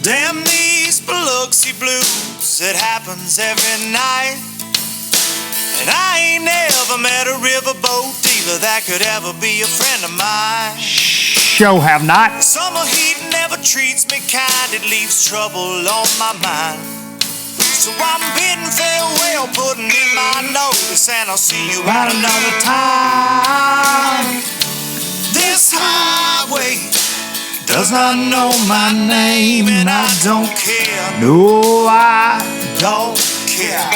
Damn these Biloxi blues, it happens every night. And I ain't never met a riverboat dealer that could ever be a friend of mine. Show have not. Summer heat never treats me kind, it leaves trouble on my mind. So I'm bidding farewell, putting in my notice, and I'll see you at another time. This highway does not know my name, and I don't care. No, I don't care.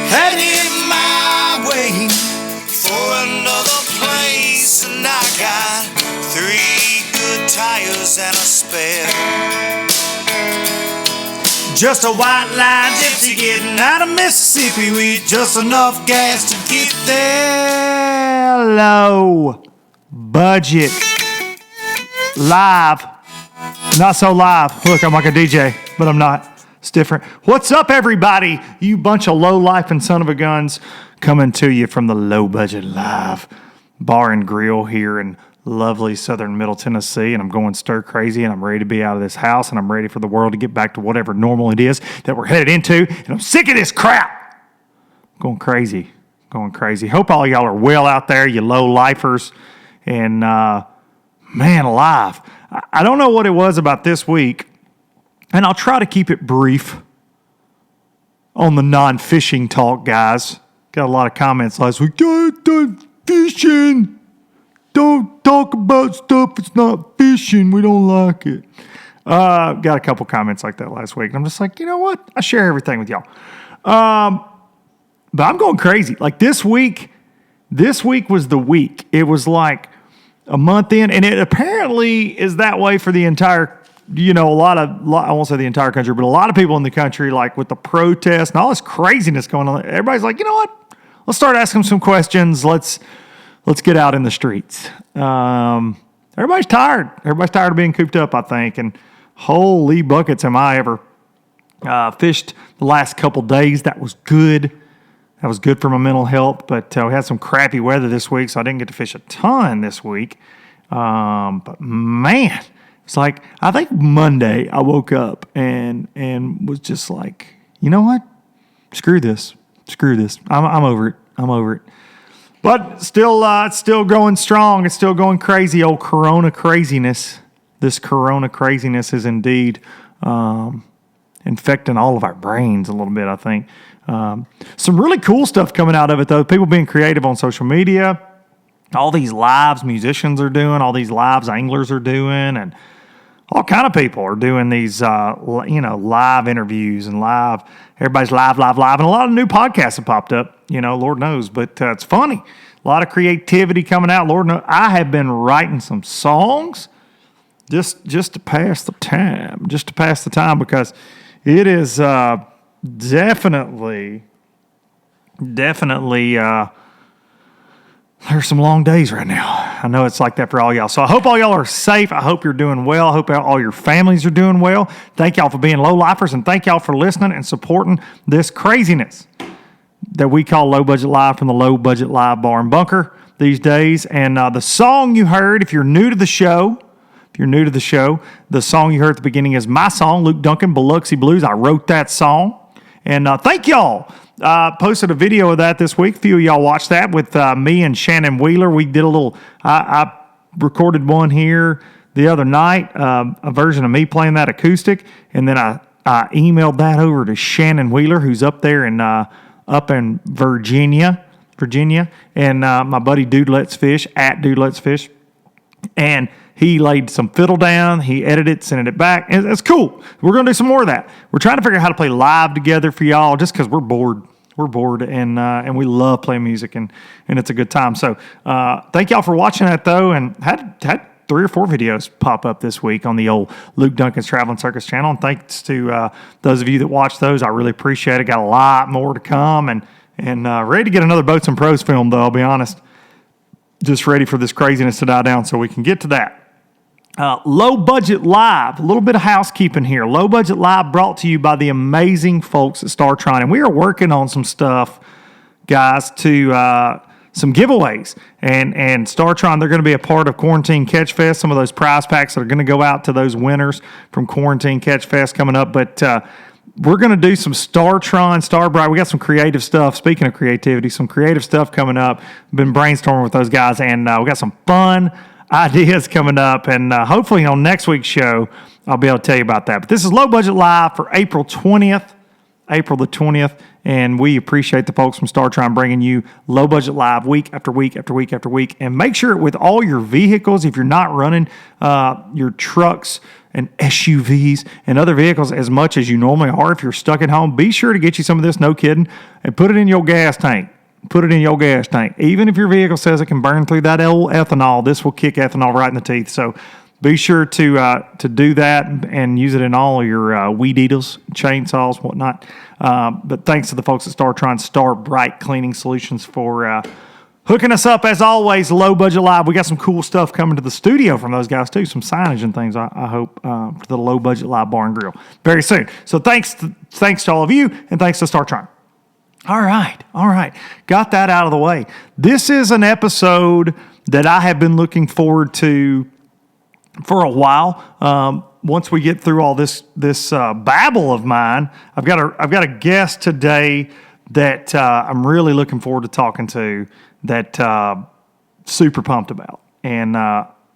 Heading my way for another place, and I got 3 good tires and a spare. Just a white line gypsy getting out of Mississippi with just enough gas to get there. Low budget live. Not so live. Look, I'm like a DJ, but I'm not. It's different. What's up, everybody? You bunch of low life and son of a guns, coming to you from the Low Budget Live Bar and Grill here in lovely southern Middle Tennessee, and I'm going stir crazy, and I'm ready to be out of this house, and I'm ready for the world to get back to whatever normal it is that we're headed into, and I'm sick of this crap. Going crazy. Hope all y'all are well out there, you low lifers, and man alive. I don't know what it was about this week, and I'll try to keep it brief on the non-fishing talk, guys. Got a lot of comments last week. Don't fishing. Don't talk about stuff it's not fishing. We don't like it. Got a couple comments like that last week. And I'm just like, you know what? I share everything with y'all. But I'm going crazy. Like this week was the week. It was like a month in. And it apparently is that way for the entire, I won't say the entire country, but a lot of people in the country, like with the protests and all this craziness going on. Everybody's like, you know what? Let's start asking some questions. Let's get out in the streets. Everybody's tired. Everybody's tired of being cooped up, I think. And holy buckets, am I ever fished the last couple days. That was good. That was good for my mental health. But we had some crappy weather this week, so I didn't get to fish a ton this week. But man, it's like I think Monday I woke up and was just like, you know what? Screw this. I'm over it. But still, it's still going strong. It's still going crazy. Old Corona craziness. This Corona craziness is indeed infecting all of our brains a little bit, I think. Some really cool stuff coming out of it, though. People being creative on social media. All these lives musicians are doing. All these lives anglers are doing. And all kind of people are doing these, live interviews and live. Everybody's live. And a lot of new podcasts have popped up, Lord knows. But it's funny. A lot of creativity coming out. Lord knows. I have been writing some songs just to pass the time. Because it is definitely there's some long days right now. I know it's like that for all y'all. So I hope all y'all are safe. I hope you're doing well. I hope all your families are doing well. Thank y'all for being low lifers, and thank y'all for listening and supporting this craziness that we call Low Budget Live from the Low Budget Live Bar and Bunker these days. And the song you heard, if you're new to the show, the song you heard at the beginning is my song, Luke Duncan, Biloxi Blues. I wrote that song. And thank y'all. Posted a video of that this week. A few of y'all watched that with me and Shannon Wheeler. We did a little, I recorded one here the other night, a version of me playing that acoustic. And then I emailed that over to Shannon Wheeler, who's up there up in Virginia. And my buddy Dude Let's Fish, at Dude Let's Fish. And he laid some fiddle down. He edited it, sent it back. It's cool. We're going to do some more of that. We're trying to figure out how to play live together for y'all just because we're bored. We're bored, and we love playing music, and it's a good time. So thank y'all for watching that, though, and had 3 or 4 videos pop up this week on the old Luke Duncan's Traveling Circus channel. And thanks to those of you that watched those. I really appreciate it. Got a lot more to come, and ready to get another Boats and Pros film, though, I'll be honest. Just ready for this craziness to die down so we can get to that. Low Budget Live, a little bit of housekeeping here. Low Budget Live brought to you by the amazing folks at StarTron. And we are working on some stuff, guys, to some giveaways. And StarTron, they're going to be a part of Quarantine Catch Fest. Some of those prize packs that are going to go out to those winners from Quarantine Catch Fest coming up. But we're going to do some StarTron, Starbright. We got some creative stuff. Speaking of creativity, some creative stuff coming up. Been brainstorming with those guys, and we got some fun ideas coming up. And hopefully on next week's show, I'll be able to tell you about that. But this is Low Budget Live for April the 20th. And we appreciate the folks from StarTron bringing you Low Budget Live week after week after week after week. And make sure with all your vehicles, if you're not running your trucks and SUVs and other vehicles as much as you normally are, if you're stuck at home, be sure to get you some of this, no kidding, and put it in your gas tank. Put it in your gas tank. Even if your vehicle says it can burn through that old ethanol, this will kick ethanol right in the teeth. So be sure to do that and use it in all your weed eaters, chainsaws, whatnot. But thanks to the folks at StarTron Starbright Cleaning Solutions for hooking us up. As always, Low Budget Live. We got some cool stuff coming to the studio from those guys too. Some signage and things, I hope, for the Low Budget Live Bar and Grill very soon. So thanks to all of you, and thanks to StarTron. All right. Got that out of the way. This is an episode that I have been looking forward to for a while. Once we get through all this babble of mine, I've got a guest today that I'm really looking forward to talking to. That super pumped about, and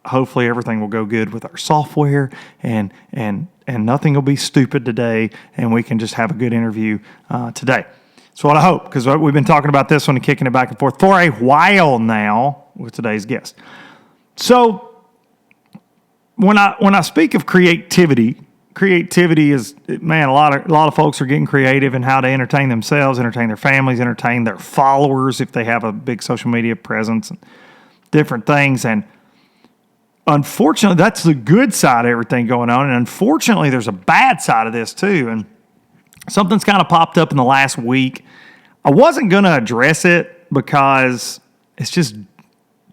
hopefully everything will go good with our software, and nothing will be stupid today, and we can just have a good interview today. That's what I hope, because we've been talking about this one and kicking it back and forth for a while now with today's guest. So when I speak of creativity is, man, a lot of folks are getting creative in how to entertain themselves, entertain their families, entertain their followers if they have a big social media presence and different things. And unfortunately, that's the good side of everything going on. And unfortunately, there's a bad side of this too. And something's kind of popped up in the last week. I wasn't going to address it because it's just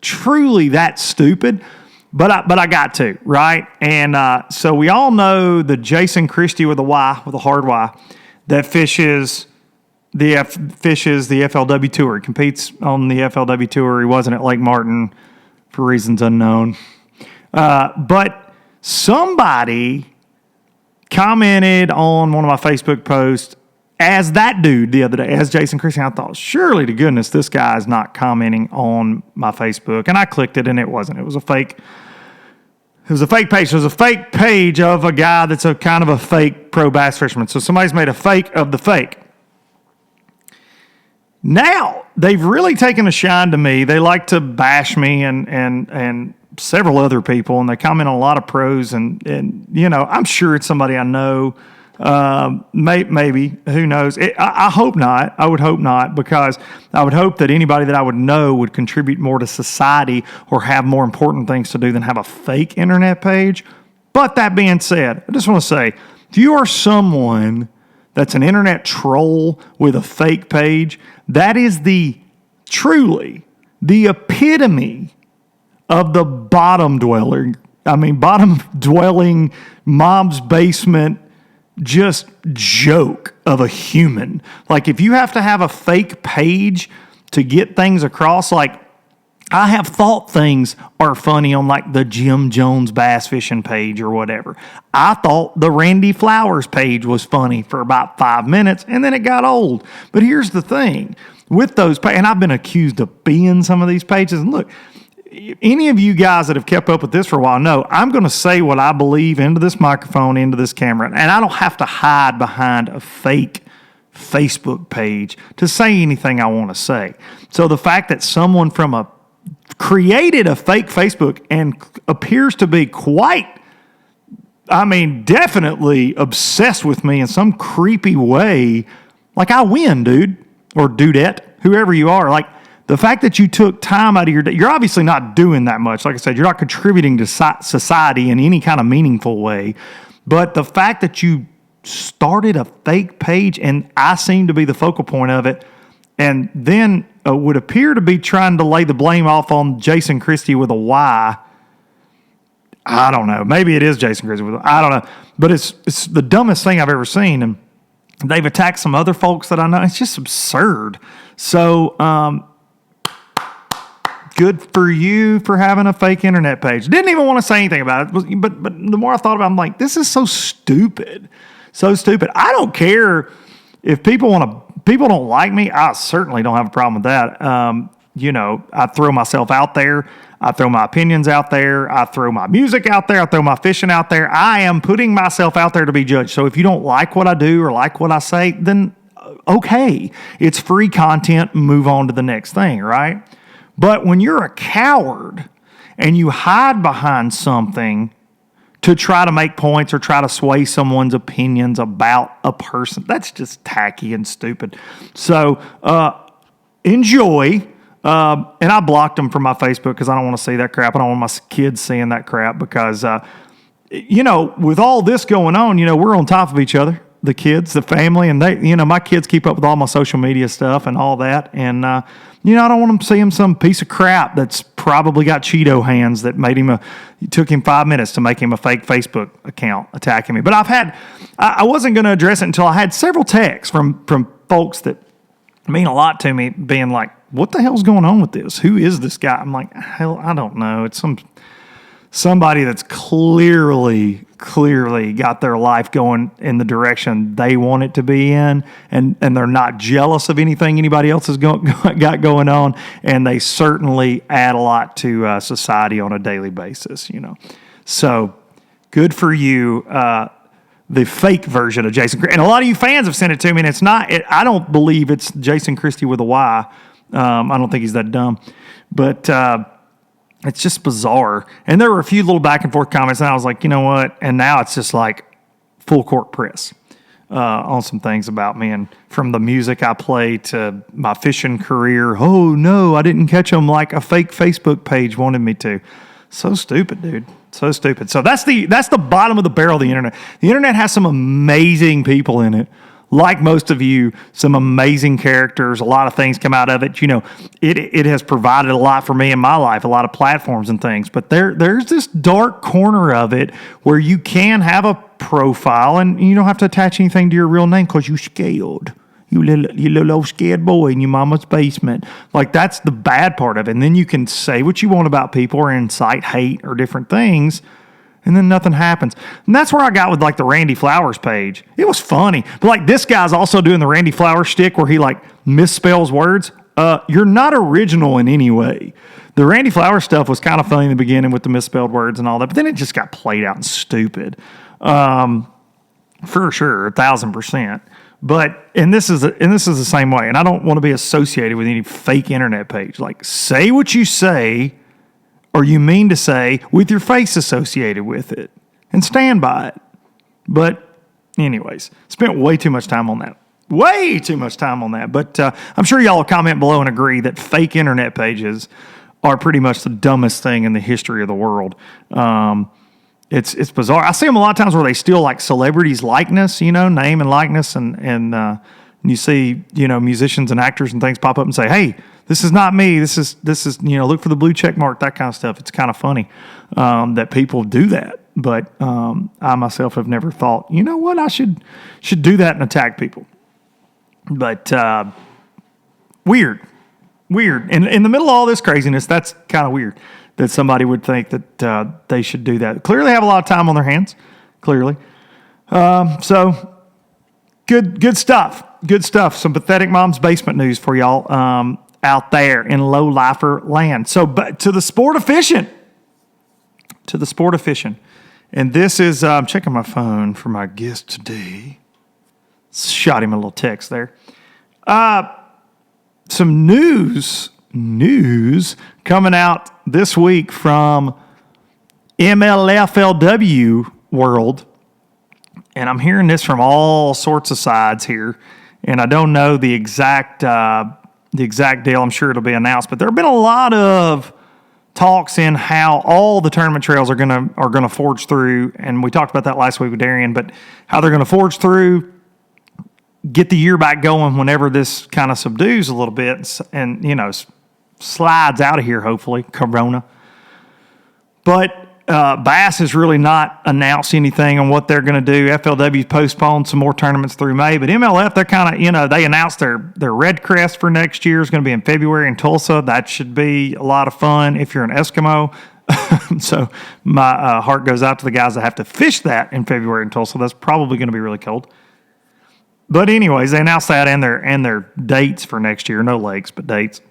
truly that stupid, but I got to, right? And so we all know the Jason Christie with a hard Y, that fishes the FLW Tour. He competes on the FLW Tour. He wasn't at Lake Martin for reasons unknown. But somebody commented on one of my Facebook posts as that dude the other day, as Jason Christian. I thought, surely to goodness, this guy is not commenting on my Facebook. And I clicked it, and it wasn't. It was a fake. It was a fake page. It was a fake page of a guy that's a kind of a fake pro bass fisherman. So somebody's made a fake of the fake. Now, they've really taken a shine to me. They like to bash me and several other people, and they comment on a lot of pros, and you know, I'm sure it's somebody I know. Maybe, who knows? I hope not. I would hope not, because I would hope that anybody that I would know would contribute more to society or have more important things to do than have a fake internet page. But that being said, I just want to say, if you are someone that's an internet troll with a fake page, that is truly the epitome of the bottom dwelling, mom's basement, just joke of a human. Like, if you have to have a fake page to get things across, like, I have thought things are funny on like the Jim Jones bass fishing page or whatever. I thought the Randy Flowers page was funny for about 5 minutes, and then it got old. But here's the thing with those, and I've been accused of being some of these pages. And look, any of you guys that have kept up with this for a while know I'm going to say what I believe into this microphone, into this camera, and I don't have to hide behind a fake Facebook page to say anything I want to say. So the fact that someone created a fake Facebook and appears to be definitely obsessed with me in some creepy way, like, I win, dude, or dudette, whoever you are. Like, the fact that you took time out of your day, you're obviously not doing that much. Like I said, you're not contributing to society in any kind of meaningful way. But the fact that you started a fake page, and I seem to be the focal point of it, and then would appear to be trying to lay the blame off on Jason Christie with a Y. I don't know. Maybe it is Jason Christie with a Y. I don't know. But it's the dumbest thing I've ever seen. And they've attacked some other folks that I know. It's just absurd. So good for you for having a fake internet page. Didn't even want to say anything about it, but the more I thought about it, I'm like, this is so stupid. So stupid. I don't care if people don't like me. I certainly don't have a problem with that. I throw myself out there. I throw my opinions out there. I throw my music out there. I throw my fishing out there. I am putting myself out there to be judged. So if you don't like what I do or like what I say, then okay. It's free content. Move on to the next thing, right? But when you're a coward and you hide behind something to try to make points or try to sway someone's opinions about a person, that's just tacky and stupid. So enjoy. And I blocked them from my Facebook because I don't want to see that crap. I don't want my kids seeing that crap because, with all this going on, we're on top of each other, the kids, the family, and they, my kids keep up with all my social media stuff and all that. And, I don't want them seeing some piece of crap that's probably got Cheeto hands that it took him 5 minutes to make him a fake Facebook account attacking me. But I wasn't going to address it until I had several texts from folks that mean a lot to me being like, what the hell's going on with this? Who is this guy? I'm like, hell, I don't know. It's somebody that's clearly got their life going in the direction they want it to be in, and they're not jealous of anything anybody else has got going on, and they certainly add a lot to society on a daily basis, So good for you. The fake version of Jason Christie. And a lot of you fans have sent it to me, and it's not. I don't believe it's Jason Christie with a Y. I don't think he's that dumb. But it's just bizarre. And there were a few little back and forth comments, and I was like, you know what? And now it's just like full court press on some things about me. And from the music I play to my fishing career, oh, no, I didn't catch them like a fake Facebook page wanted me to. So stupid, dude. So stupid. So that's the bottom of the barrel of the internet. The internet has some amazing people in it. Like most of you, some amazing characters. A lot of things come out of it. It has provided a lot for me in my life, a lot of platforms and things. But there's this dark corner of it where you can have a profile and you don't have to attach anything to your real name because you're scared. You little scared boy in your mama's basement. Like, that's the bad part of it. And then you can say what you want about people or incite hate or different things, and then nothing happens. And that's where I got with, like, the Randy Flowers page. It was funny. But, like, this guy's also doing the Randy Flowers shtick where he, like, misspells words. You're not original in any way. The Randy Flowers stuff was kind of funny in the beginning with the misspelled words and all that, but then it just got played out and stupid. For sure, 1,000%. And this is the same way. And I don't want to be associated with any fake internet page. Like, say what you say or you mean to say with your face associated with it and stand by it. But anyways, spent way too much time on that. Way too much time on that. But I'm sure y'all will comment below and agree that fake internet pages are pretty much the dumbest thing in the history of the world. It's bizarre. I see them a lot of times where they steal like celebrities' likeness, name and likeness, and you see, musicians and actors and things pop up and say, "Hey, this is not me. This is look for the blue check mark," that kind of stuff. It's kind of funny that people do that, but I myself have never thought, you know what, I should do that and attack people. But weird, and in the middle of all this craziness, that's kind of weird. That somebody would think that they should do that. Clearly have a lot of time on their hands. Clearly. So, good stuff. Good stuff. Some pathetic mom's basement news for y'all out there in low-lifer land. So, but to the sport of fishing. And this is, I'm checking my phone for my guest today. Shot him a little text there. Some news coming out this week from MLFLW world, and I'm hearing this from all sorts of sides here, and I don't know the exact deal. I'm sure it'll be announced, but there have been a lot of talks in how all the tournament trails are gonna forge through, and we talked about that last week with Darian, but how they're gonna forge through, get the year back going whenever this kind of subdues a little bit, and slides out of here, hopefully, Corona. But Bass has really not announced anything on what they're going to do. FLW postponed some more tournaments through May, but MLF, they're kind of, they announced their Red Crest for next year is going to be in February in Tulsa. That should be a lot of fun if you're an Eskimo. So my heart goes out to the guys that have to fish that in February in Tulsa. That's probably going to be really cold. But anyways, they announced that and their dates for next year. No lakes, but dates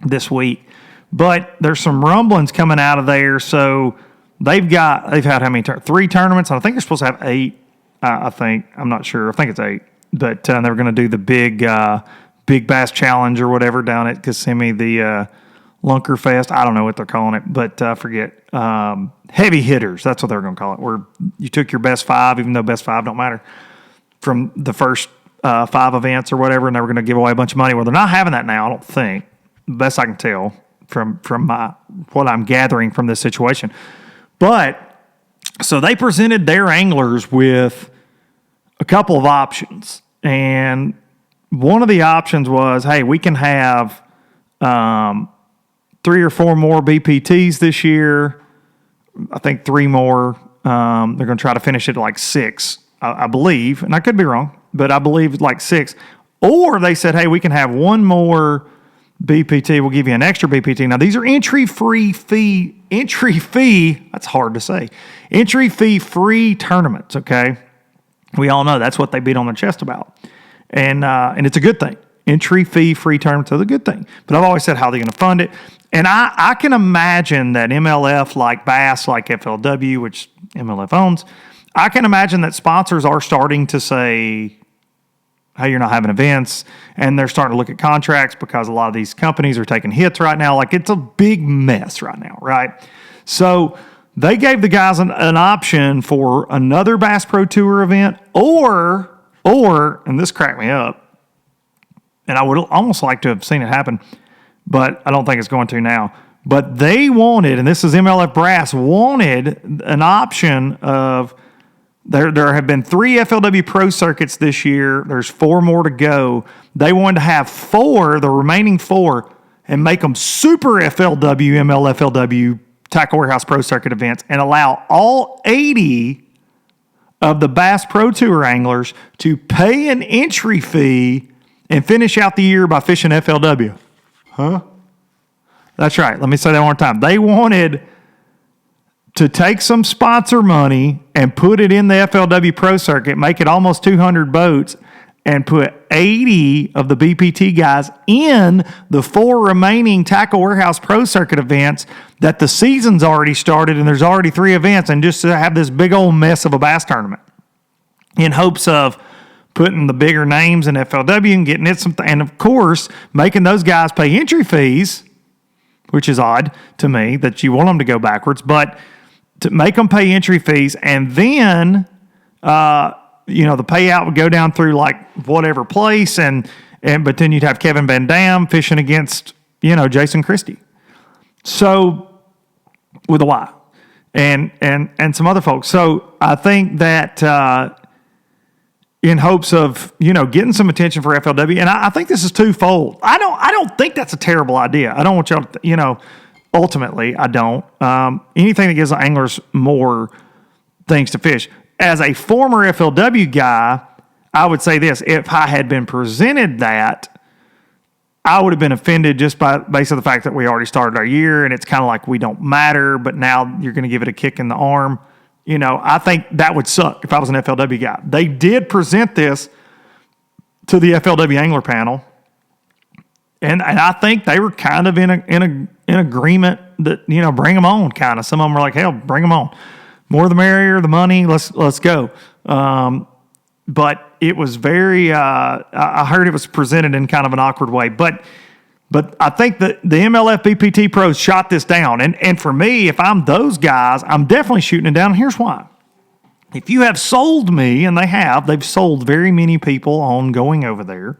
this week. But there's some rumblings coming out of there. So they've had how many? 3 tournaments. I think they're supposed to have 8. I think. I'm not sure. I think it's 8. But they're going to do the big bass challenge or whatever down at Kissimmee, the Lunker Fest. I don't know what they're calling it, but I forget. Heavy hitters. That's what they're going to call it. Where you took your best 5, even though best 5 don't matter, from the first 5 events or whatever, and they were going to give away a bunch of money. Well, they're not having that now, I don't think. Best I can tell from what I'm gathering from this situation. But so they presented their anglers with a couple of options, and one of the options was, hey, we can have 3 or 4 more BPTs this year. I think 3 more. They're going to try to finish it at like 6, I believe, and I could be wrong, but I believe like 6. Or they said, hey, we can have 1 more BPT. We'll give you an extra BPT. Now, these are entry fee, that's hard to say, entry fee free tournaments, okay? We all know that's what they beat on their chest about. And it's a good thing. Entry fee free tournaments are a good thing. But I've always said, how are they going to fund it? And I can imagine that MLF, like Bass, like FLW, which MLF owns, I can imagine that sponsors are starting to say, hey, you're not having events, and they're starting to look at contracts because a lot of these companies are taking hits right now. Like, it's a big mess right now, right? So they gave the guys an option for another Bass Pro Tour event or, and this cracked me up, and I would almost like to have seen it happen, but I don't think it's going to now. But they wanted, and this is MLF Brass, wanted an option of, there have been 3 FLW Pro circuits this year. There's 4 more to go. They wanted to have 4, the remaining 4, and make them super FLW, MLFLW, Tackle Warehouse Pro Circuit events and allow all 80 of the Bass Pro Tour anglers to pay an entry fee and finish out the year by fishing FLW. Huh? That's right. Let me say that one more time. They wanted to take some sponsor money and put it in the FLW Pro Circuit, make it almost 200 boats, and put 80 of the BPT guys in the 4 remaining Tackle Warehouse Pro Circuit events that the season's already started and there's already 3 events, and just to have this big old mess of a bass tournament in hopes of putting the bigger names in FLW and getting it some, and of course, making those guys pay entry fees, which is odd to me that you want them to go backwards, but to make them pay entry fees, and then, the payout would go down through like whatever place, but then you'd have Kevin Van Dam fishing against, Jason Christie. So, with a Y, and some other folks. So I think that in hopes of getting some attention for FLW, and I think this is twofold. I don't think that's a terrible idea. I don't want y'all to, ultimately, I don't. Anything that gives the anglers more things to fish. As a former FLW guy, I would say this. If I had been presented that, I would have been offended just based on the fact that we already started our year and it's kind of like we don't matter, but now you're going to give it a kick in the arm. I think that would suck if I was an FLW guy. They did present this to the FLW angler panel, and I think they were kind of in agreement that bring them on. Kind of, some of them were like, hell, bring them on. More the merrier, the money. Let's go. But it was very. I heard it was presented in kind of an awkward way, but I think that the MLF BPT pros shot this down, and for me, if I'm those guys, I'm definitely shooting it down. And here's why: if you have sold me, and they've sold very many people on going over there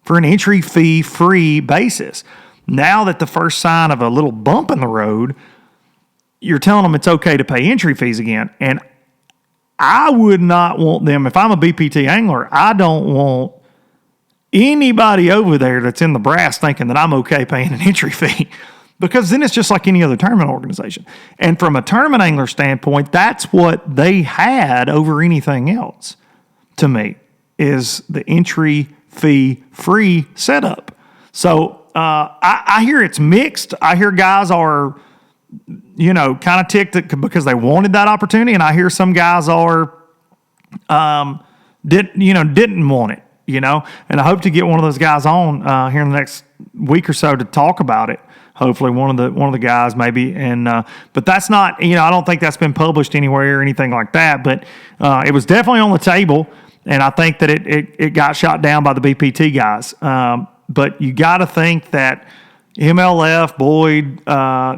for an entry fee free basis. Now that the first sign of a little bump in the road, you're telling them it's okay to pay entry fees again. And I would not want them, if I'm a BPT angler, I don't want anybody over there that's in the brass thinking that I'm okay paying an entry fee because then it's just like any other tournament organization. And from a tournament angler standpoint, that's what they had over anything else, to me, is the entry fee free setup. So I hear it's mixed. I hear guys are, kind of ticked because they wanted that opportunity, and I hear some guys are didn't want it, and I hope to get one of those guys on here in the next week or so to talk about it. Hopefully one of the guys maybe, and but that's not, I don't think that's been published anywhere or anything like that, but it was definitely on the table, and I think that it got shot down by the BPT guys. But you got to think that MLF, Boyd,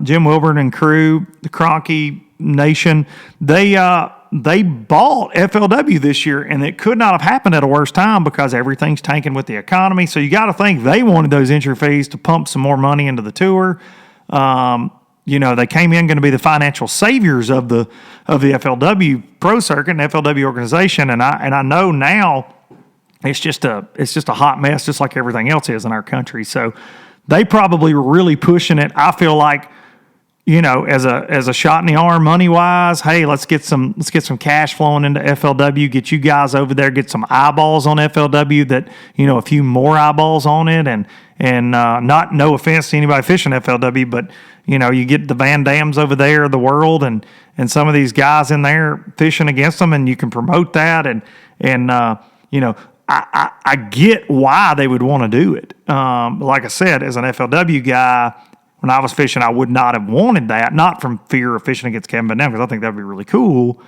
Jim Wilburn and crew, the Kroenke Nation, they bought FLW this year, and it could not have happened at a worse time because everything's tanking with the economy. So you got to think they wanted those entry fees to pump some more money into the tour. They came in going to be the financial saviors of the FLW pro circuit and FLW organization, and I know now it's just a hot mess, just like everything else is in our country. So they probably were really pushing it. I feel like, as a shot in the arm, money wise, hey, let's get some cash flowing into FLW. Get you guys over there. Get some eyeballs on FLW. That a few more eyeballs on it. And not no offense to anybody fishing FLW, but you get the Van Dams over there of the world, and some of these guys in there fishing against them, and you can promote that. I get why they would want to do it. Like I said, as an FLW guy, when I was fishing, I would not have wanted that, not from fear of fishing against Kevin Van Dam, because I think that would be really cool.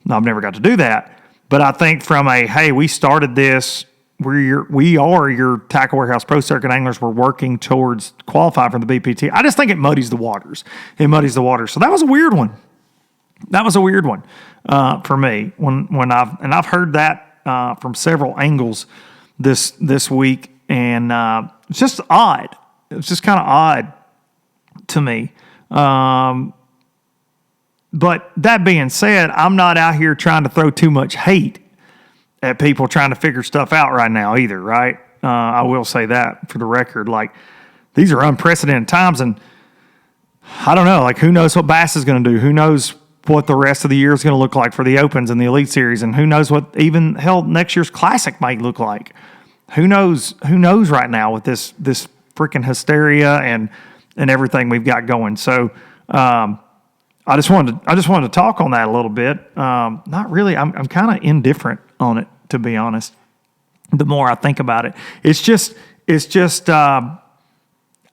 I've never got to do that. But I think from hey, we started this, we are your tackle warehouse pro circuit anglers, we're working towards qualify for the BPT. I just think it muddies the waters. So that was a weird one. For me when I've heard that from several angles this week, and it's just odd. It's just kind of odd to me. But that being said, I'm not out here trying to throw too much hate at people trying to figure stuff out right now either, right? I will say that for the record. Like, these are unprecedented times, and I don't know, who knows what Bass is going to do? Who knows what the rest of the year is going to look like for the Opens and the Elite Series, and who knows what even next year's Classic might look like? Who knows right now with this freaking hysteria and everything we've got going. So I just wanted to talk on that a little bit. Not really. I'm kind of indifferent on it, to be honest. The more I think about it, it's just.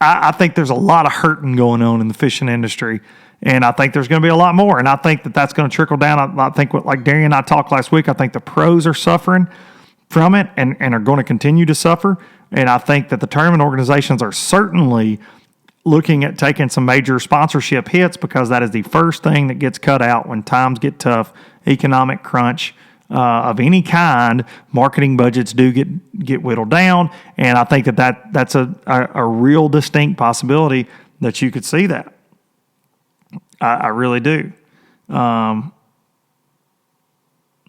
I think there's a lot of hurting going on in the fishing industry, and I think there's going to be a lot more. And I think that's going to trickle down. I think like Darian and I talked last week, I think the pros are suffering from it and are going to continue to suffer. And I think that the tournament organizations are certainly looking at taking some major sponsorship hits, because that is the first thing that gets cut out when times get tough, economic crunch of any kind. Marketing budgets do get whittled down, and I think that's a real distinct possibility that you could see that. I really do.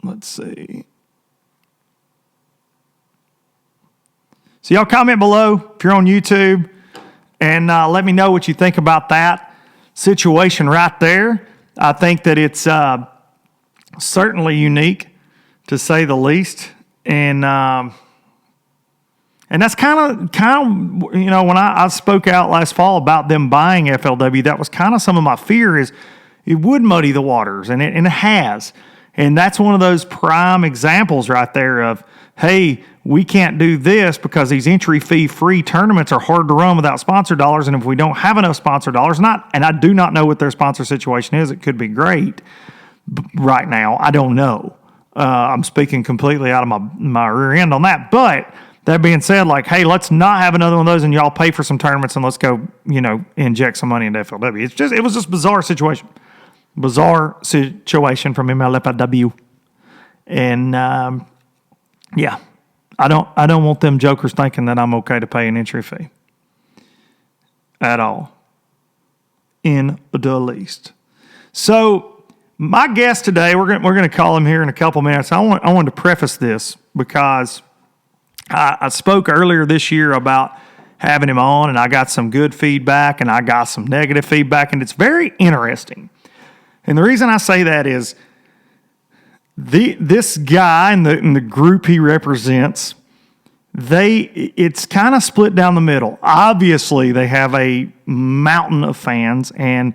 Let's see. So y'all comment below if you're on YouTube, and let me know what you think about that situation right there. I think that it's certainly unique, to say the least, and that's kind of when I spoke out last fall about them buying FLW, that was kind of some of my fear, is it would muddy the waters, and it has, and that's one of those prime examples right there of, hey, we can't do this because these entry fee free tournaments are hard to run without sponsor dollars. And if we don't have enough sponsor dollars, and I do not know what their sponsor situation is. It could be great right now. I don't know. I'm speaking completely out of my rear end on that. But that being said, hey, let's not have another one of those, and y'all pay for some tournaments, and let's go, inject some money into FLW. It was just a bizarre situation. Bizarre situation from MLF and FLW. And, yeah, I don't want them jokers thinking that I'm okay to pay an entry fee at all, in the least. So my guest today, we're going to call him here in a couple minutes. I wanted to preface this because I spoke earlier this year about having him on, and I got some good feedback and I got some negative feedback, and it's very interesting. And the reason I say that is this guy and the group he represents, it's kind of split down the middle. Obviously, they have a mountain of fans, and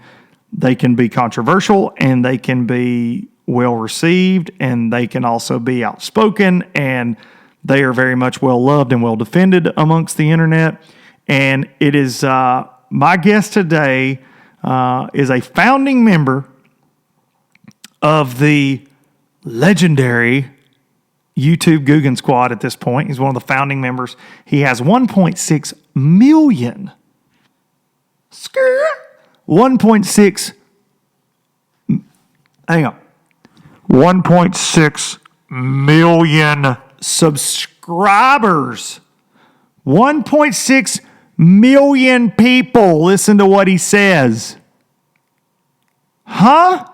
they can be controversial, and they can be well received, and they can also be outspoken, and they are very much well loved and well defended amongst the internet. And it is my guest today is a founding member of the legendary YouTube Googan Squad at this point. He's one of the founding members. He has 1.6 million. 1.6. Hang on. 1.6 million subscribers. 1.6 million people listen to what he says. Huh?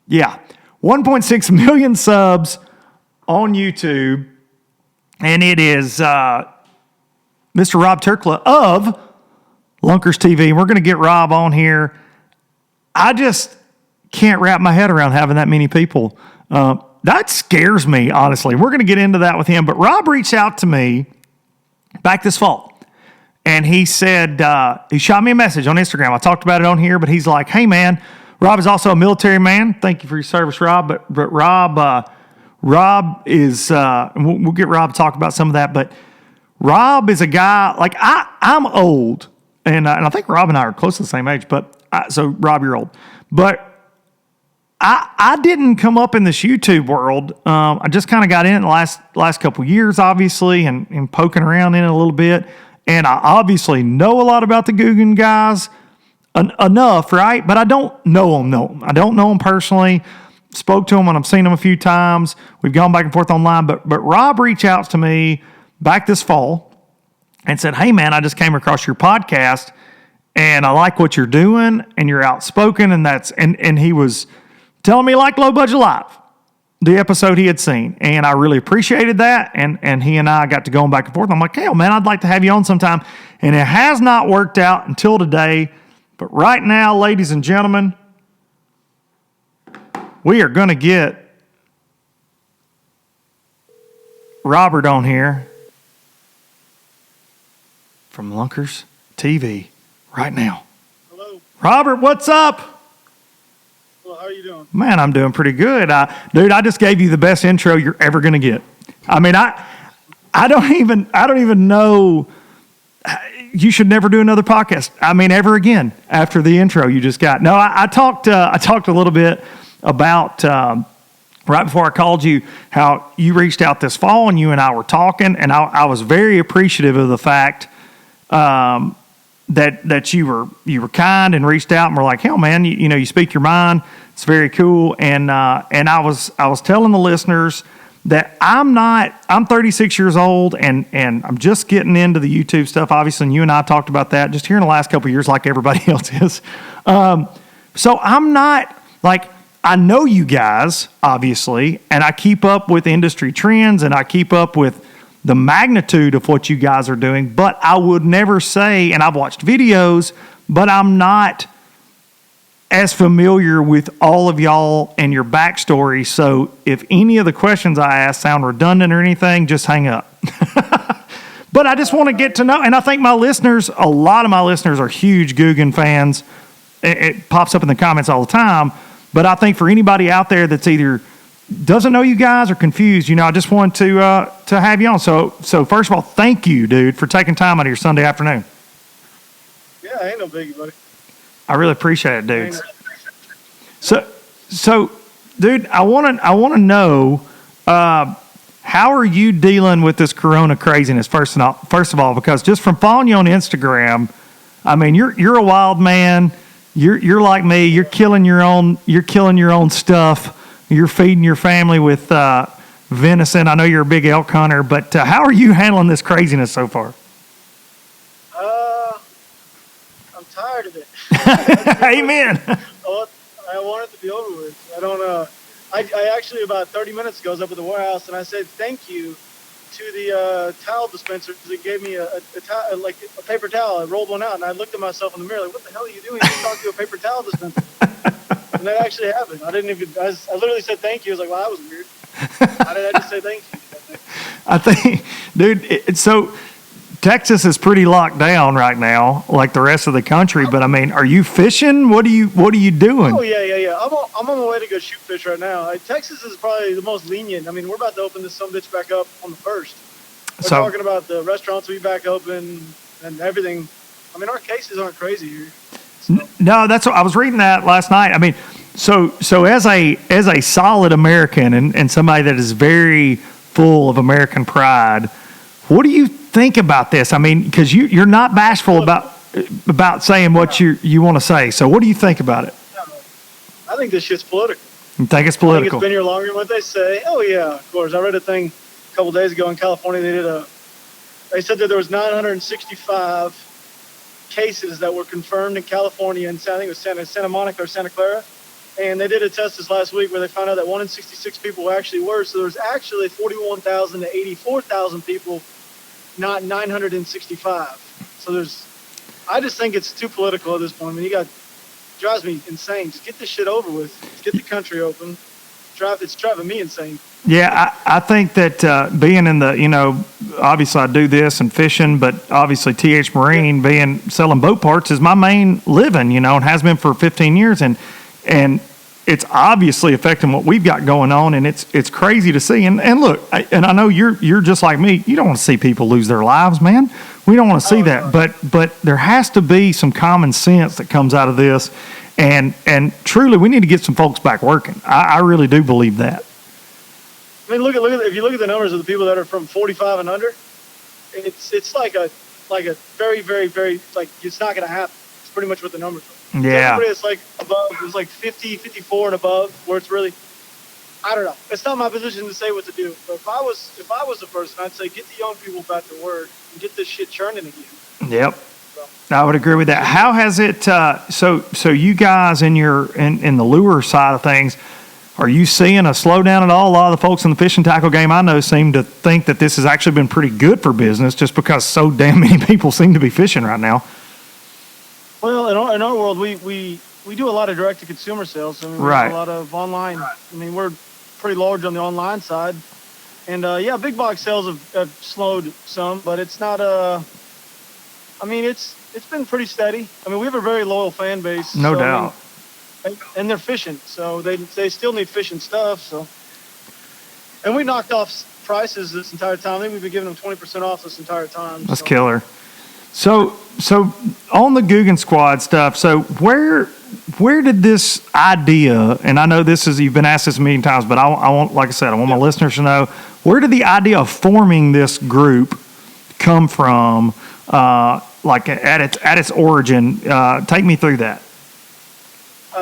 Yeah. 1.6 million subs on YouTube, and it is Mr. Rob Terkla of LunkersTV. We're going to get Rob on here. I just can't wrap my head around having that many people. That scares me, honestly. We're going to get into that with him, but Rob reached out to me back this fall, and he said, he shot me a message on Instagram. I talked about it on here, but he's like, hey, man, Rob is also a military man. Thank you for your service, Rob. But Rob is, we'll get Rob to talk about some of that, but Rob is a guy, like I'm old, and I think Rob and I are close to the same age, so Rob, you're old. But I didn't come up in this YouTube world. I just kind of got in it the last couple of years, obviously, and poking around in it a little bit. And I obviously know a lot about the Googan guys, enough, right? But I don't know them. I don't know them personally. Spoke to him and I've seen him a few times. We've gone back and forth online. But Rob reached out to me back this fall and said, hey, man, I just came across your podcast and I like what you're doing and you're outspoken. And he was telling me like Low Budget Live, the episode he had seen. And I really appreciated that. And he and I got to going back and forth. I'm like, hey, man, I'd like to have you on sometime. And it has not worked out until today. But right now, ladies and gentlemen, we are going to get Robert on here from Lunkers TV right now. Hello. Robert, what's up? Well, how are you doing? Man, I'm doing pretty good. Dude, I just gave you the best intro you're ever going to get. I mean, I don't even know. You should never do another podcast. I mean, ever again after the intro you just got. No, I talked a little bit about right before I called you how you reached out this fall and you and I were talking, and I was very appreciative of the fact that you were kind and reached out and were like, hell, man, you speak your mind. It's very cool. And I was telling the listeners that I'm 36 years old and I'm just getting into the YouTube stuff, obviously, and you and I talked about that just here in the last couple of years like everybody else is. So I'm not, like, I know you guys, obviously, and I keep up with industry trends and I keep up with the magnitude of what you guys are doing, but I would never say, and I've watched videos, but I'm not as familiar with all of y'all and your backstory. So if any of the questions I ask sound redundant or anything, just hang up. But I just want to get to know, and I think a lot of my listeners are huge Googan fans. It pops up in the comments all the time. But I think for anybody out there that's either doesn't know you guys or confused, I just want to have you on. So first of all, thank you, dude, for taking time out of your Sunday afternoon. Yeah, ain't no biggie, buddy. I really appreciate it, dude. So, dude, I want to know how are you dealing with this Corona craziness? First of all, because just from following you on Instagram, I mean, you're a wild man. You're like me. You're killing your own stuff. You're feeding your family with venison. I know you're a big elk hunter, but how are you handling this craziness so far? I'm tired of it. Amen. I want it to be over with. I don't. I actually about 30 minutes ago was up at the warehouse and I said thank you to the towel dispenser because it gave me like a paper towel. I rolled one out, and I looked at myself in the mirror like, "What the hell are you doing? You just talked to a paper towel dispenser." And that actually happened. I didn't even. I literally said thank you. I was like, "Well, that was weird." How did I just say thank you? I think, dude. So Texas is pretty locked down right now, like the rest of the country. But I mean, are you fishing? What are you doing? Oh yeah. I'm on my way to go shoot fish right now. Texas is probably the most lenient. I mean, we're about to open this sumbitch back up on the 1st. We're talking about the restaurants will be back open and everything. I mean, our cases aren't crazy here. So. No, that's what I was reading that last night. I mean, so as a solid American and somebody that is very full of American pride, what do you think about this? I mean, because you're not bashful about saying what you want to say. So what do you think about it? I think this shit's political. You think it's political? I think it's been here longer than what they say. Oh yeah, of course. I read a thing a couple days ago in California. They said that there was 965 cases that were confirmed in California, and I think it was Santa Monica or Santa Clara. And they did a test this last week where they found out that 1 in 66 people actually were. So there's actually 41,000 to 84,000 people, not 965. So I just think it's too political at this point. I mean, drives me insane. Just get this shit over with. Let's get the country open. It's driving me insane. Yeah, I think that being in the, obviously I do this and fishing, but obviously TH Marine selling boat parts is my main living, and has been for 15 years. And it's obviously affecting what we've got going on, and it's crazy to see. And look, I know you're just like me. You don't want to see people lose their lives, man. We don't want to see that. But there has to be some common sense that comes out of this, and truly we need to get some folks back working. I really do believe that. I mean, look at if you look at the numbers of the people that are from 45 and under, it's like a very, very, very, like, it's not going to happen. It's pretty much what the numbers are. Yeah. Everybody that's like above is like 50, 54 and above, where it's really, I don't know. It's not my position to say what to do. But if I was the person, I'd say get the young people back to work and get this shit churning again. Yep. So. I would agree with that. How has it? So you guys in the lure side of things, are you seeing a slowdown at all? A lot of the folks in the fishing tackle game I know seem to think that this has actually been pretty good for business, just because so damn many people seem to be fishing right now. Well, in our world, we do a lot of direct-to-consumer sales. I mean, we do a lot of online. Right. I mean, we're pretty large on the online side. And, big box sales have slowed some, but it's not I mean, it's been pretty steady. I mean, we have a very loyal fan base. No doubt. And they're fishing, so they still need fishing stuff. So, and we knocked off prices this entire time. I think we've been giving them 20% off this entire time. That's killer. So on the Googan Squad stuff, so where did this idea, and I know you've been asked this a million times, but I want, like I said, I want my listeners to know, where did the idea of forming this group come from, like at its origin? Take me through that.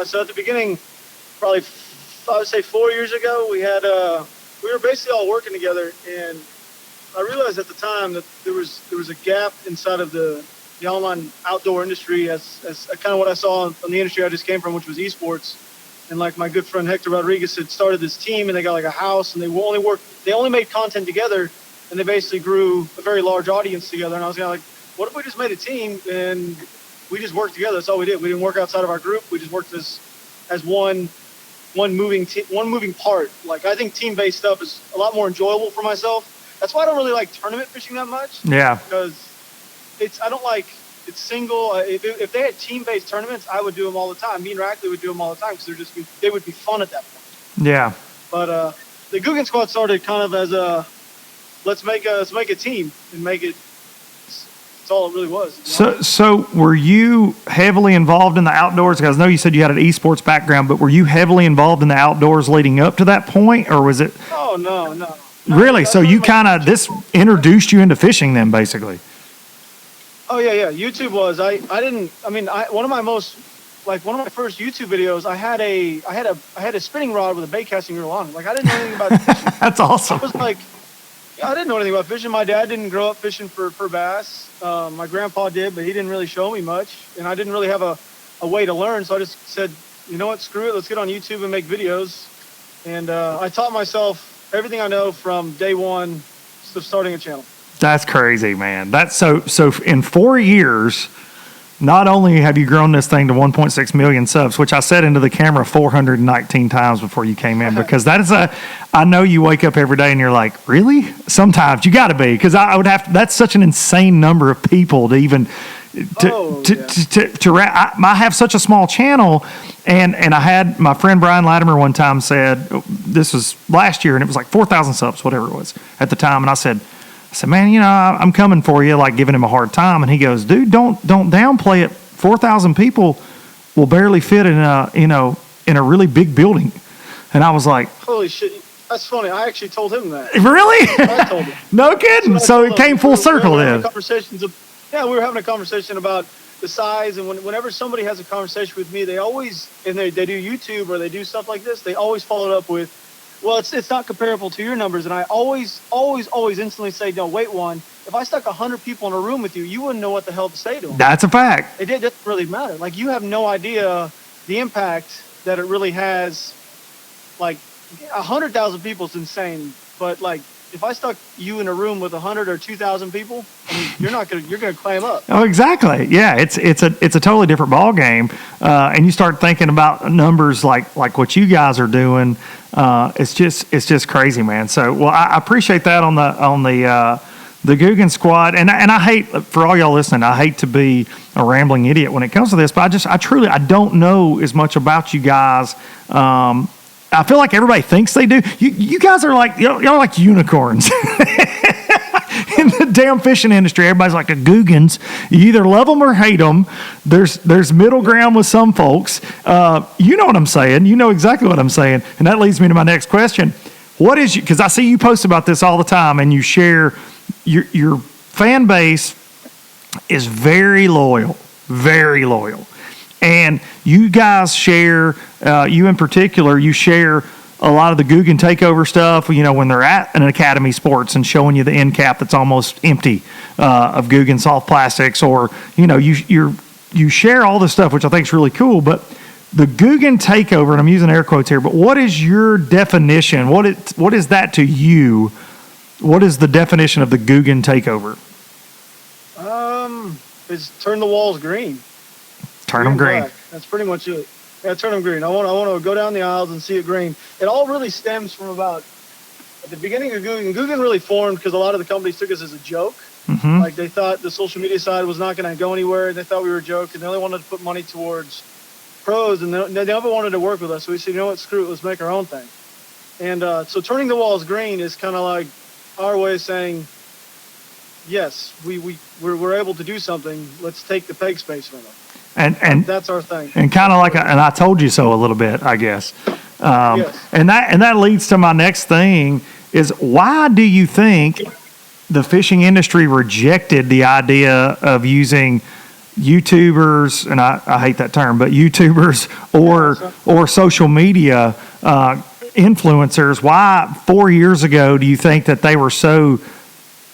So at the beginning, probably I would say 4 years ago, we were basically all working together, and I realized at the time that there was a gap inside of the online outdoor industry as kind of what I saw on the industry I just came from, which was esports. And like my good friend Hector Rodriguez had started this team, and they got like a house, and they only made content together, and they basically grew a very large audience together. And I was kind of like, what if we just made a team and we just worked together? That's all we did. We didn't work outside of our group. We just worked as one moving part. Like, I think team-based stuff is a lot more enjoyable for myself. That's why I don't really like tournament fishing that much. Yeah. Because it's single. If they had team-based tournaments, I would do them all the time. Me and Rackley would do them all the time because they would be fun at that point. Yeah. But the Googan Squad started kind of as let's make a team and make it. That's all it really was. So were you heavily involved in the outdoors? Because I know you said you had an esports background, but were you heavily involved in the outdoors leading up to that point, or was it? Oh no. Really? So you this introduced you into fishing then, basically? Oh yeah. YouTube was. One of my first YouTube videos, I had a spinning rod with a bait casting reel on it. Like, I didn't know anything about fishing. That's awesome. I was like, I didn't know anything about fishing. My dad didn't grow up fishing for bass. My grandpa did, but he didn't really show me much, and I didn't really have a way to learn. So I just said, you know what, screw it. Let's get on YouTube and make videos. And I taught myself everything I know from day one of starting a channel. That's crazy, man. That's so in 4 years, not only have you grown this thing to 1.6 million subs, which I said into the camera 419 times before you came in, because that is I know you wake up every day and you're like, really? Sometimes you got to be, because I would have to, that's such an insane number of people to even, I have such a small channel, and I had my friend Brian Latimer one time said, this was last year, and it was like 4,000 subs, whatever it was at the time, and I said, man, you know, I'm coming for you, like giving him a hard time. And he goes, dude, don't downplay it. 4,000 people will barely fit in a really big building. And I was like, holy shit, that's funny. I actually told him that. Really? I told him. No kidding. So it came full circle then. We were having a conversation about the size, and whenever somebody has a conversation with me, they always, and they do YouTube or they do stuff like this, they always follow it up with, well, it's not comparable to your numbers. And I always instantly say, no, wait one. If I stuck 100 people in a room with you, you wouldn't know what the hell to say to them. That's a fact. It doesn't really matter. Like, you have no idea the impact that it really has. Like, 100,000 people is insane. But, like, if I stuck you in a room with 100 or 2,000 people, I mean, you're gonna clam up. Oh, exactly. Yeah, it's a totally different ball game, and you start thinking about numbers like what you guys are doing. It's just crazy, man. So, well, I appreciate that on the Googan Squad, and I hate, for all y'all listening, I hate to be a rambling idiot when it comes to this, but I truly don't know as much about you guys. I feel like everybody thinks they do. You guys are like, y'all are like unicorns. In the damn fishing industry, everybody's like the Googans. You either love them or hate them. There's middle ground with some folks. You know what I'm saying. You know exactly what I'm saying. And that leads me to my next question. What is, because I see you post about this all the time, and you share, your fan base is very loyal. And you guys share, you in particular, you share a lot of the Googan Takeover stuff, you know, when they're at an Academy Sports and showing you the end cap that's almost empty of Googan soft plastics, or, you know, you share all this stuff, which I think is really cool. But the Googan Takeover, and I'm using air quotes here, but what is your definition? What is that to you? What is the definition of the Googan Takeover? It's turn the walls green. Turn them green. Black. That's pretty much it. Yeah, turn them green. I want to go down the aisles and see it green. It all really stems from about at the beginning of Googan. Googan really formed because a lot of the companies took us as a joke. Mm-hmm. Like, they thought the social media side was not going to go anywhere. They thought we were a joke, and they only wanted to put money towards pros, and they never wanted to work with us. So we said, you know what, screw it, let's make our own thing. And so turning the walls green is kind of like our way of saying, yes, we're able to do something. Let's take the peg space from them. And that's our thing. And kind of like, and I told you so a little bit, I guess. Yes. And that leads to my next thing is, why do you think the fishing industry rejected the idea of using YouTubers, and I hate that term, but YouTubers or social media influencers? Why 4 years ago do you think that they were so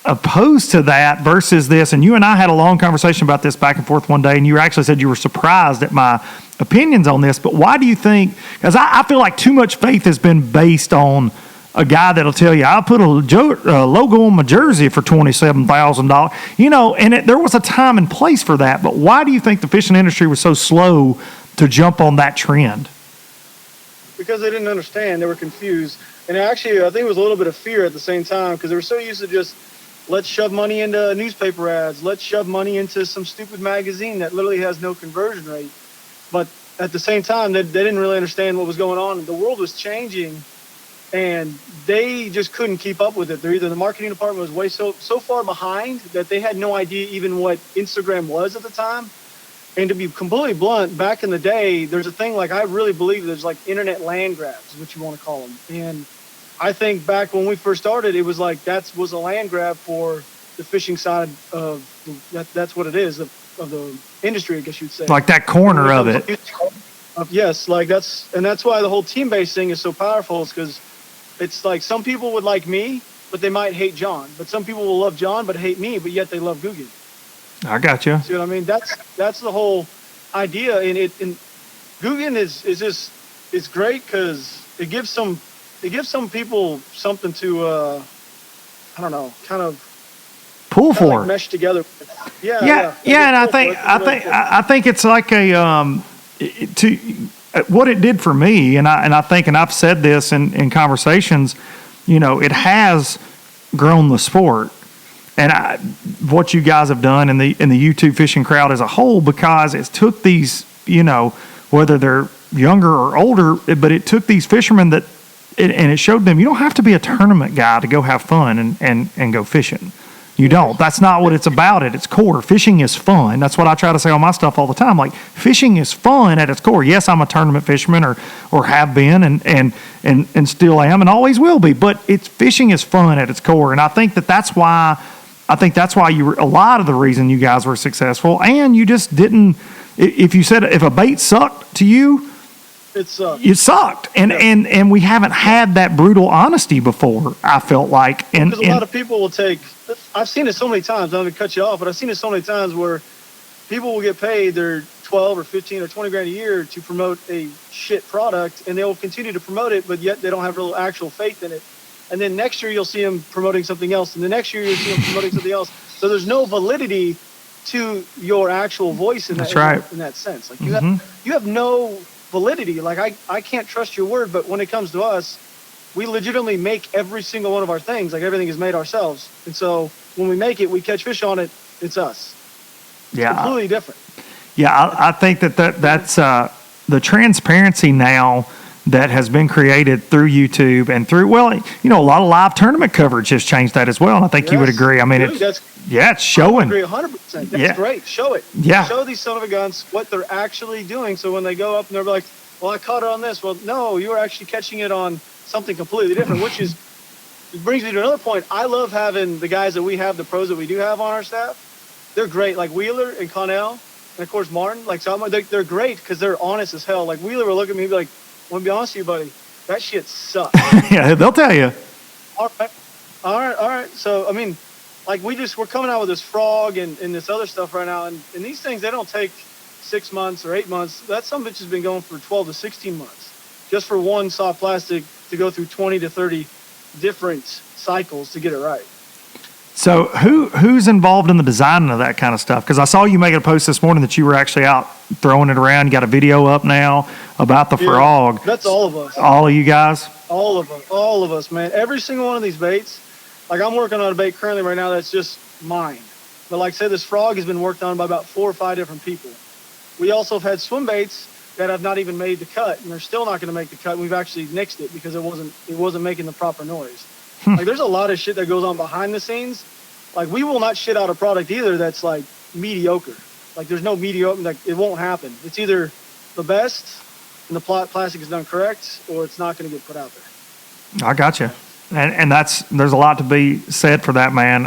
opposed to that versus this? And you and I had a long conversation about this back and forth one day, and you actually said you were surprised at my opinions on this. But why do you think? Because I feel like too much faith has been based on a guy that'll tell you, I'll put a logo on my jersey for $27,000, you know, and there was a time and place for that. But why do you think the fishing industry was so slow to jump on that trend? Because they didn't understand. They were confused. And actually, I think it was a little bit of fear at the same time, because they were so used to just, let's shove money into newspaper ads. Let's shove money into some stupid magazine that literally has no conversion rate. But at the same time, they didn't really understand what was going on. The world was changing, and they just couldn't keep up with it. The marketing department was way so far behind that they had no idea even what Instagram was at the time. And to be completely blunt, back in the day, there's a thing, like, I really believe there's like internet land grabs, is what you want to call them. And I think back when we first started, it was like that was a land grab for the fishing side of that's what it is of the industry, I guess you'd say. Like that corner of it. Yes, like that's why the whole team-based thing is so powerful, is because it's like some people would like me, but they might hate John. But some people will love John but hate me, but yet they love Googan. I got you. See what I mean? That's the whole idea. And Googan is great because it gives some people something to kind of pull for like meshed together. Yeah. And I think it's like what it did for me, and I've said this in conversations, it has grown the sport, and what you guys have done in the YouTube fishing crowd as a whole, because it took these, whether they're younger or older, but it took these fishermen and it showed them you don't have to be a tournament guy to go have fun and go fishing. You don't. That's not what it's about at its core. Fishing is fun. That's what I try to say on my stuff all the time. Like, fishing is fun at its core. Yes, I'm a tournament fisherman or have been and still am and always will be, but fishing is fun at its core. And I think that's why you were a lot of the reason you guys were successful, and you just didn't, if a bait sucked to you, it sucked. And we haven't had that brutal honesty before, I felt like. Because a lot of people will I've seen it so many times, I'm going to cut you off, but I've seen it so many times where people will get paid their 12 or 15 or 20 grand a year to promote a shit product, and they will continue to promote it, but yet they don't have real actual faith in it. And then next year you'll see them promoting something else, and the next year you'll see them promoting something else. So there's no validity to your actual voice in that sense. Like, you have no validity. Like, I can't trust your word, but when it comes to us, we legitimately make every single one of our things. Like, everything is made ourselves. And so when we make it, we catch fish on it, it's us. It's completely different. Yeah, I think that's the transparency now that has been created through YouTube and through, a lot of live tournament coverage has changed that as well. And I think you would agree. I mean, it's showing. I agree 100%. That's great. Show it. Yeah. Show these son of a guns what they're actually doing. So when they go up and they're like, well, I caught it on this. Well, no, you were actually catching it on something completely different, it brings me to another point. I love having the guys that we have, the pros that we do have on our staff. They're great. Like Wheeler and Connell, and of course Martin. Like, so they're great because they're honest as hell. Like, Wheeler will look at me and be like, I want to be honest with you, buddy, that shit sucks. Yeah, they'll tell you. All right. So, I mean, like, we're coming out with this frog and this other stuff right now, and these things, they don't take 6 months or 8 months. That some bitch has been going for 12 to 16 months just for one soft plastic to go through 20 to 30 different cycles to get it right. So who's involved in the designing of that kind of stuff? Because I saw you make a post this morning that you were actually out throwing it around. You got a video up now about the frog. That's all of us. All of you guys? All of us, man. Every single one of these baits. Like, I'm working on a bait currently right now that's just mine. But like I said, this frog has been worked on by about 4 or 5 different people. We also have had swim baits that have not even made the cut, and they're still not going to make the cut. We've actually nixed it because it wasn't making the proper noise. Like, there's a lot of shit that goes on behind the scenes. Like, we will not shit out a product either that's like mediocre. Like, there's no mediocre. Like, it won't happen. It's either the best and the plastic is done correct, or it's not going to get put out there. I got you, and there's a lot to be said for that, man.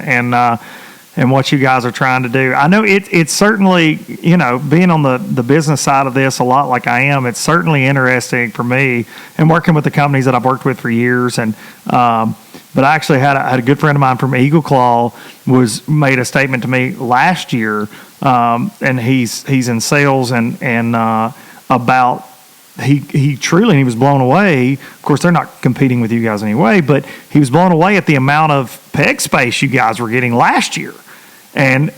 And what you guys are trying to do. I know it's certainly, being on the business side of this a lot like I am, it's certainly interesting for me and working with the companies that I've worked with for years. And but I actually had a good friend of mine from Eagle Claw made a statement to me last year, and he's in sales and about he truly, and he was blown away. Of course, they're not competing with you guys anyway, but he was blown away at the amount of peg space you guys were getting last year. And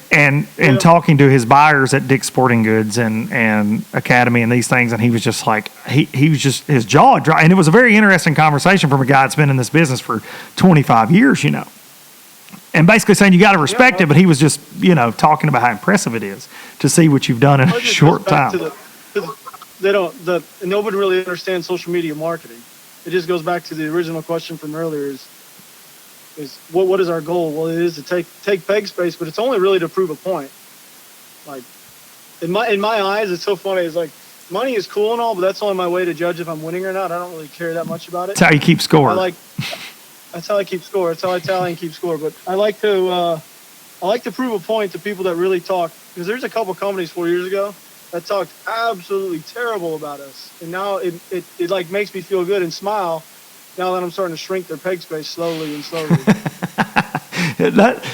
talking to his buyers at Dick's Sporting Goods and Academy and these things, and he was just like, he was just, his jaw dropped. And it was a very interesting conversation from a guy that's been in this business for 25 years, and basically saying you got to respect it, but he was just, talking about how impressive it is to see what you've done in a short time. Nobody really understands social media marketing. It just goes back to the original question from earlier is what is our goal? Well, it is to take peg space, but it's only really to prove a point. Like, in my eyes, it's so funny. It's like, money is cool and all, but that's only my way to judge if I'm winning or not. I don't really care that much about it. That's how you keep score. That's how I keep score. That's how I tally and keep score. But I like to prove a point to people that really talk, because there's a couple companies 4 years ago that talked absolutely terrible about us, and now it like makes me feel good and smile now that I'm starting to shrink their peg space slowly.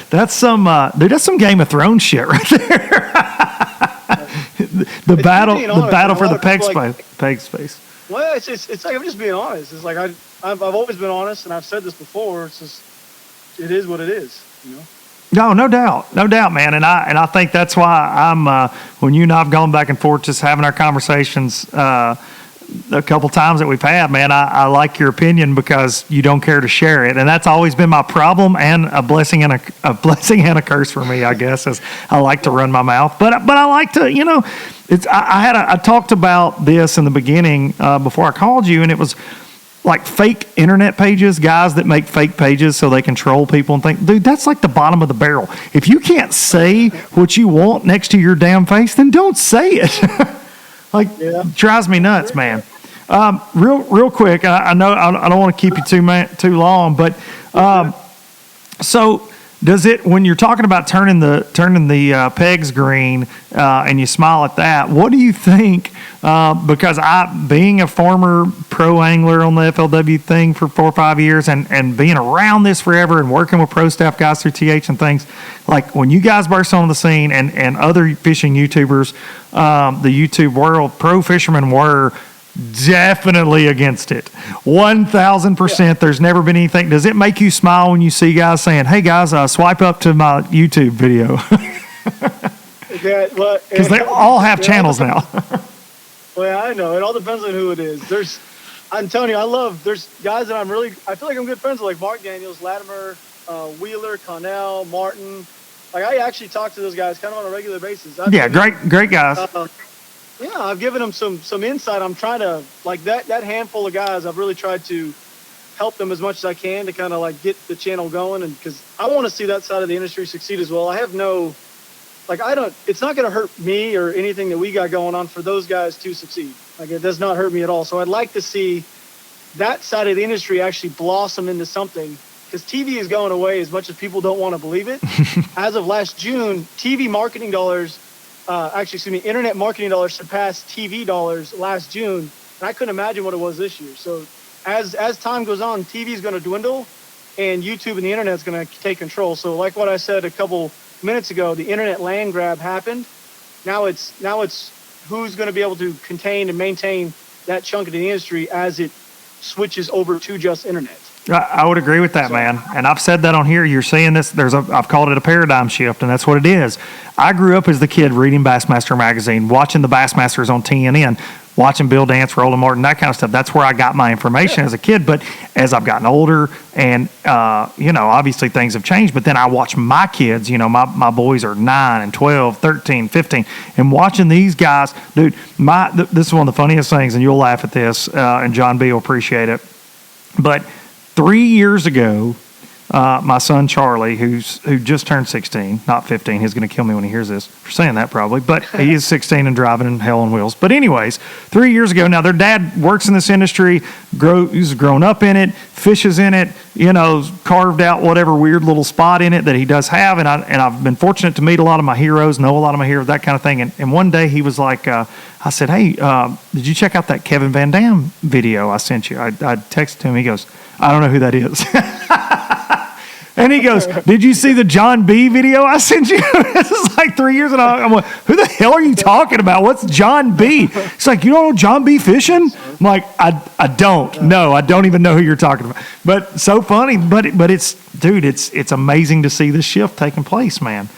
That's some Game of Thrones shit right there. the battle for the peg space. Well, it's like, I'm just being honest. It's like I've always been honest, and I've said this before. It's just, it is what it is, No doubt, man. And I think that's why I'm when you and I've gone back and forth, just having our conversations a couple times that we've had, man. I like your opinion because you don't care to share it, and that's always been my problem, and a blessing and a blessing and a curse for me, I guess. Is I like to run my mouth, but I like to, it's I talked about this in the beginning before I called you, and it was like fake internet pages, guys that make fake pages so they can troll people and think, dude, that's like the bottom of the barrel. If you can't say what you want next to your damn face, then don't say it. It drives me nuts, man. Real quick, I know I don't want to keep you too long, but so does it, when you're talking about turning the pegs green and you smile at that, what do you think? Because being a former pro angler on the FLW thing for 4 or 5 years and being around this forever and working with pro staff guys through TH and things, like when you guys burst on the scene and other fishing YouTubers, the YouTube world, pro fishermen were definitely against it. 1,000%. There's never been anything. Does it make you smile when you see guys saying, hey guys, swipe up to my YouTube video? Because they all have channels now. Well, yeah, I know. It all depends on who it is. I'm telling you, there's guys that I feel like I'm good friends with, like Mark Daniels, Latimer, Wheeler, Connell, Martin. Like, I actually talk to those guys kind of on a regular basis. Great guys. I've given them some insight. I'm trying to, like, that handful of guys, I've really tried to help them as much as I can to kind of, like, get the channel going. And because I want to see that side of the industry succeed as well. I have no, like, it's not going to hurt me or anything that we got going on for those guys to succeed. Like, it does not hurt me at all. So I'd like to see that side of the industry actually blossom into something, because TV is going away as much as people don't want to believe it. As of last June, TV marketing dollars, internet marketing dollars surpassed TV dollars last June, and I couldn't imagine what it was this year. So as time goes on, TV is going to dwindle, and YouTube and the internet is going to take control. So like what I said a couple minutes ago, the internet land grab happened. Now it's who's going to be able to contain and maintain that chunk of the industry as it switches over to just internet. I would agree with that, man. And I've said that on here. You're seeing this. I've called it a paradigm shift, and that's what it is. I grew up as the kid reading Bassmaster magazine, watching the Bassmasters on TNN, watching Bill Dance, Roland Martin, that kind of stuff. That's where I got my information as a kid. But as I've gotten older and, obviously things have changed. But then I watch my kids, my boys are 9 and 12, 13, 15. And watching these guys, dude, this is one of the funniest things, and you'll laugh at this, and John B will appreciate it. But 3 years ago, my son Charlie, who just turned 16, not 15, he's going to kill me when he hears this for saying that probably, but he is 16 and driving in hell on wheels. But anyways, 3 years ago, now their dad works in this industry, he's grown up in it, fishes in it, carved out whatever weird little spot in it that he does have. And I've been fortunate to meet a lot of my heroes, know a lot of my heroes, that kind of thing. And one day he was like, I said, hey, did you check out that Kevin Van Dam video I sent you? I texted him. He goes, I don't know who that is. And he goes, did you see the John B video I sent you? This is like 3 years, and I'm like, who the hell are you talking about? What's John B? It's like, you don't know John B fishing? I'm like, I don't. No, I don't even know who you're talking about. But so funny. But it's, dude, it's amazing to see this shift taking place, man.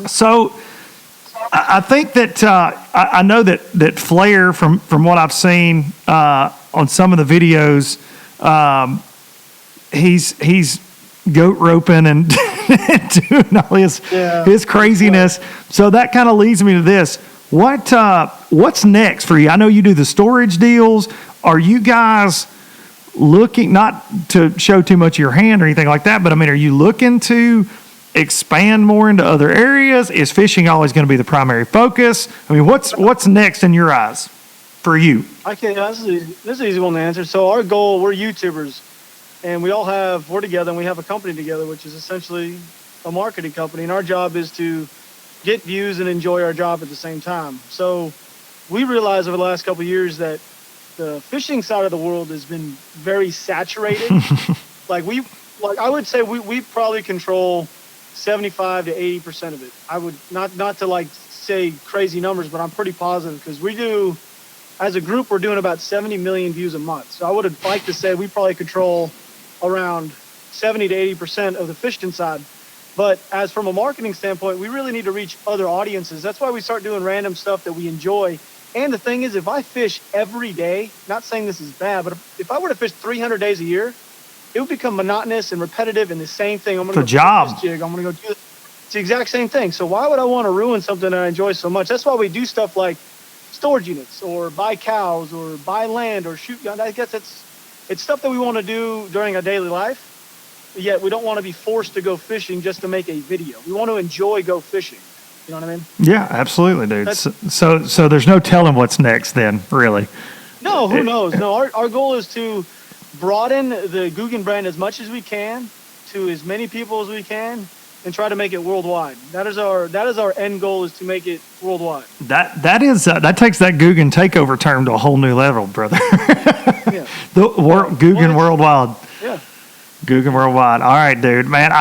So I think that I know that Flair, from what I've seen on some of the videos, he's goat roping and doing all his craziness. Yeah. So that kind of leads me to this. What's next for you? I know you do the storage deals. Are you guys looking, not to show too much of your hand or anything like that, but I mean, are you looking to expand more into other areas? Is fishing always going to be the primary focus? I mean, what's next in your eyes for you? This is an easy one to answer. So our goal, we're YouTubers, and we're together, and we have a company together, which is essentially a marketing company. And our job is to get views and enjoy our job at the same time. So we realized over the last couple of years that the fishing side of the world has been very saturated. I would say we probably control 75 to 80% of it. I would not to say crazy numbers, but I'm pretty positive, because we do, as a group, we're doing about 70 million views a month. So I would like to say we probably control around 70 to 80% of the fishing side. But as from a marketing standpoint, we really need to reach other audiences. That's why we start doing random stuff that we enjoy. And the thing is, if I fish every day, not saying this is bad, but if I were to fish 300 days a year, it would become monotonous and repetitive and the same thing. I'm going to go job. this jig. I'm going to go do it. It's the exact same thing. So why would I want to ruin something that I enjoy so much? That's why we do stuff like storage units or buy cows or buy land or shoot. I guess it's stuff that we want to do during our daily life. Yet we don't want to be forced to go fishing just to make a video. We want to enjoy go fishing. You know what I mean? Yeah, absolutely, dude. So there's no telling what's next then, really. No, who knows? No, our goal is to broaden the Googan brand as much as we can to as many people as we can and try to make it worldwide. That is our end goal, is to make it worldwide. That takes that Googan Takeover term to a whole new level, brother. Yeah. Googan Worldwide. Yeah. Googan Worldwide. All right, dude. Man,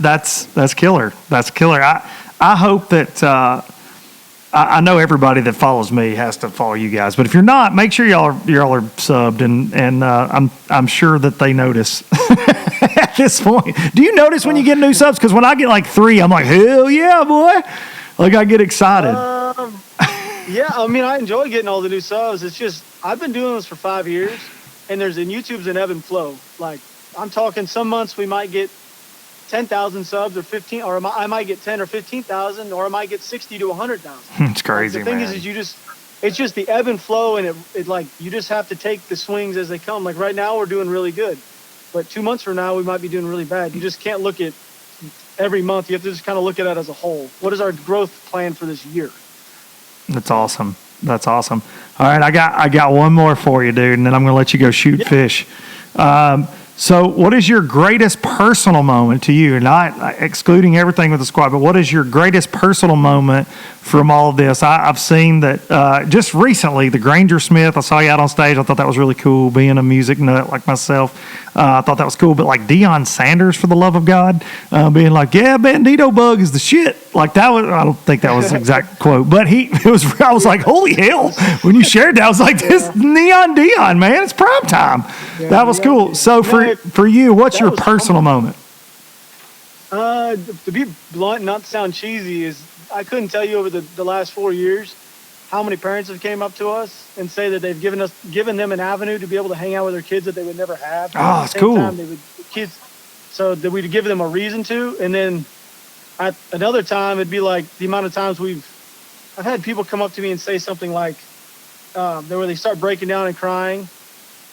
that's killer. That's killer. I hope that I know everybody that follows me has to follow you guys, but if you're not, make sure y'all are subbed, and I'm sure that they notice at this point. Do you notice when you get new subs? Because when I get like 3, I'm like, hell yeah, boy! Like I get excited. Yeah, I mean, I enjoy getting all the new subs. It's just I've been doing this for 5 years, and YouTube's an ebb and flow. Like I'm talking, some months we might get 10,000 subs or 15, or I might get 10 or 15,000, or I might get 60 to 100,000. It's crazy, the thing man. is it's just the ebb and flow, and it like you just have to take the swings as they come. Like right now we're doing really good, but 2 months from now we might be doing really bad. You just can't look at every month. You have to just kind of look at it as a whole. What is our growth plan for this year? That's awesome. That's awesome. All right, I got one more for you, dude, and then I'm going to let you go shoot fish. So what is your greatest personal moment to you? Not excluding everything with the squad, but what is your greatest personal moment from all of this? I've seen that just recently, the Granger Smith, I saw you out on stage. I thought that was really cool, being a music nut like myself. I thought that was cool. But like Deion Sanders, for the love of God, being like, yeah, Bandito Bug is the shit. Like that was, I don't think that was the exact quote, but I was like, holy hell. When you shared that, I was like, this Neon Deion, man, it's prime time. Yeah, that was cool. So for you, what's your personal moment? To be blunt, not to sound cheesy, is I couldn't tell you over the last 4 years how many parents have came up to us and say that they've given them an avenue to be able to hang out with their kids that they would never have. Oh, it's cool. So that we'd give them a reason to. And then at another time, it'd be like the amount of times I've had people come up to me and say something like, where they start breaking down and crying.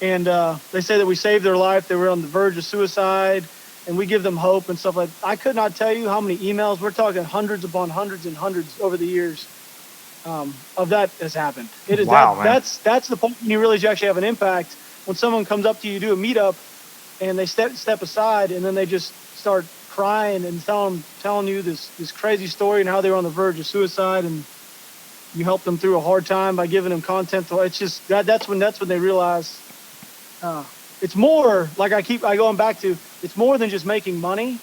And they say that we saved their life. They were on the verge of suicide, and we give them hope and stuff like that. I could not tell you how many emails, we're talking hundreds upon hundreds and hundreds over the years, of that has happened. It is wow, man. That's the point when you realize you actually have an impact. When someone comes up to you, do a meetup, and they step aside, and then they just start crying and telling you this crazy story and how they were on the verge of suicide, and you help them through a hard time by giving them content. It's just that's when they realize. It's more like I going back to, it's more than just making money.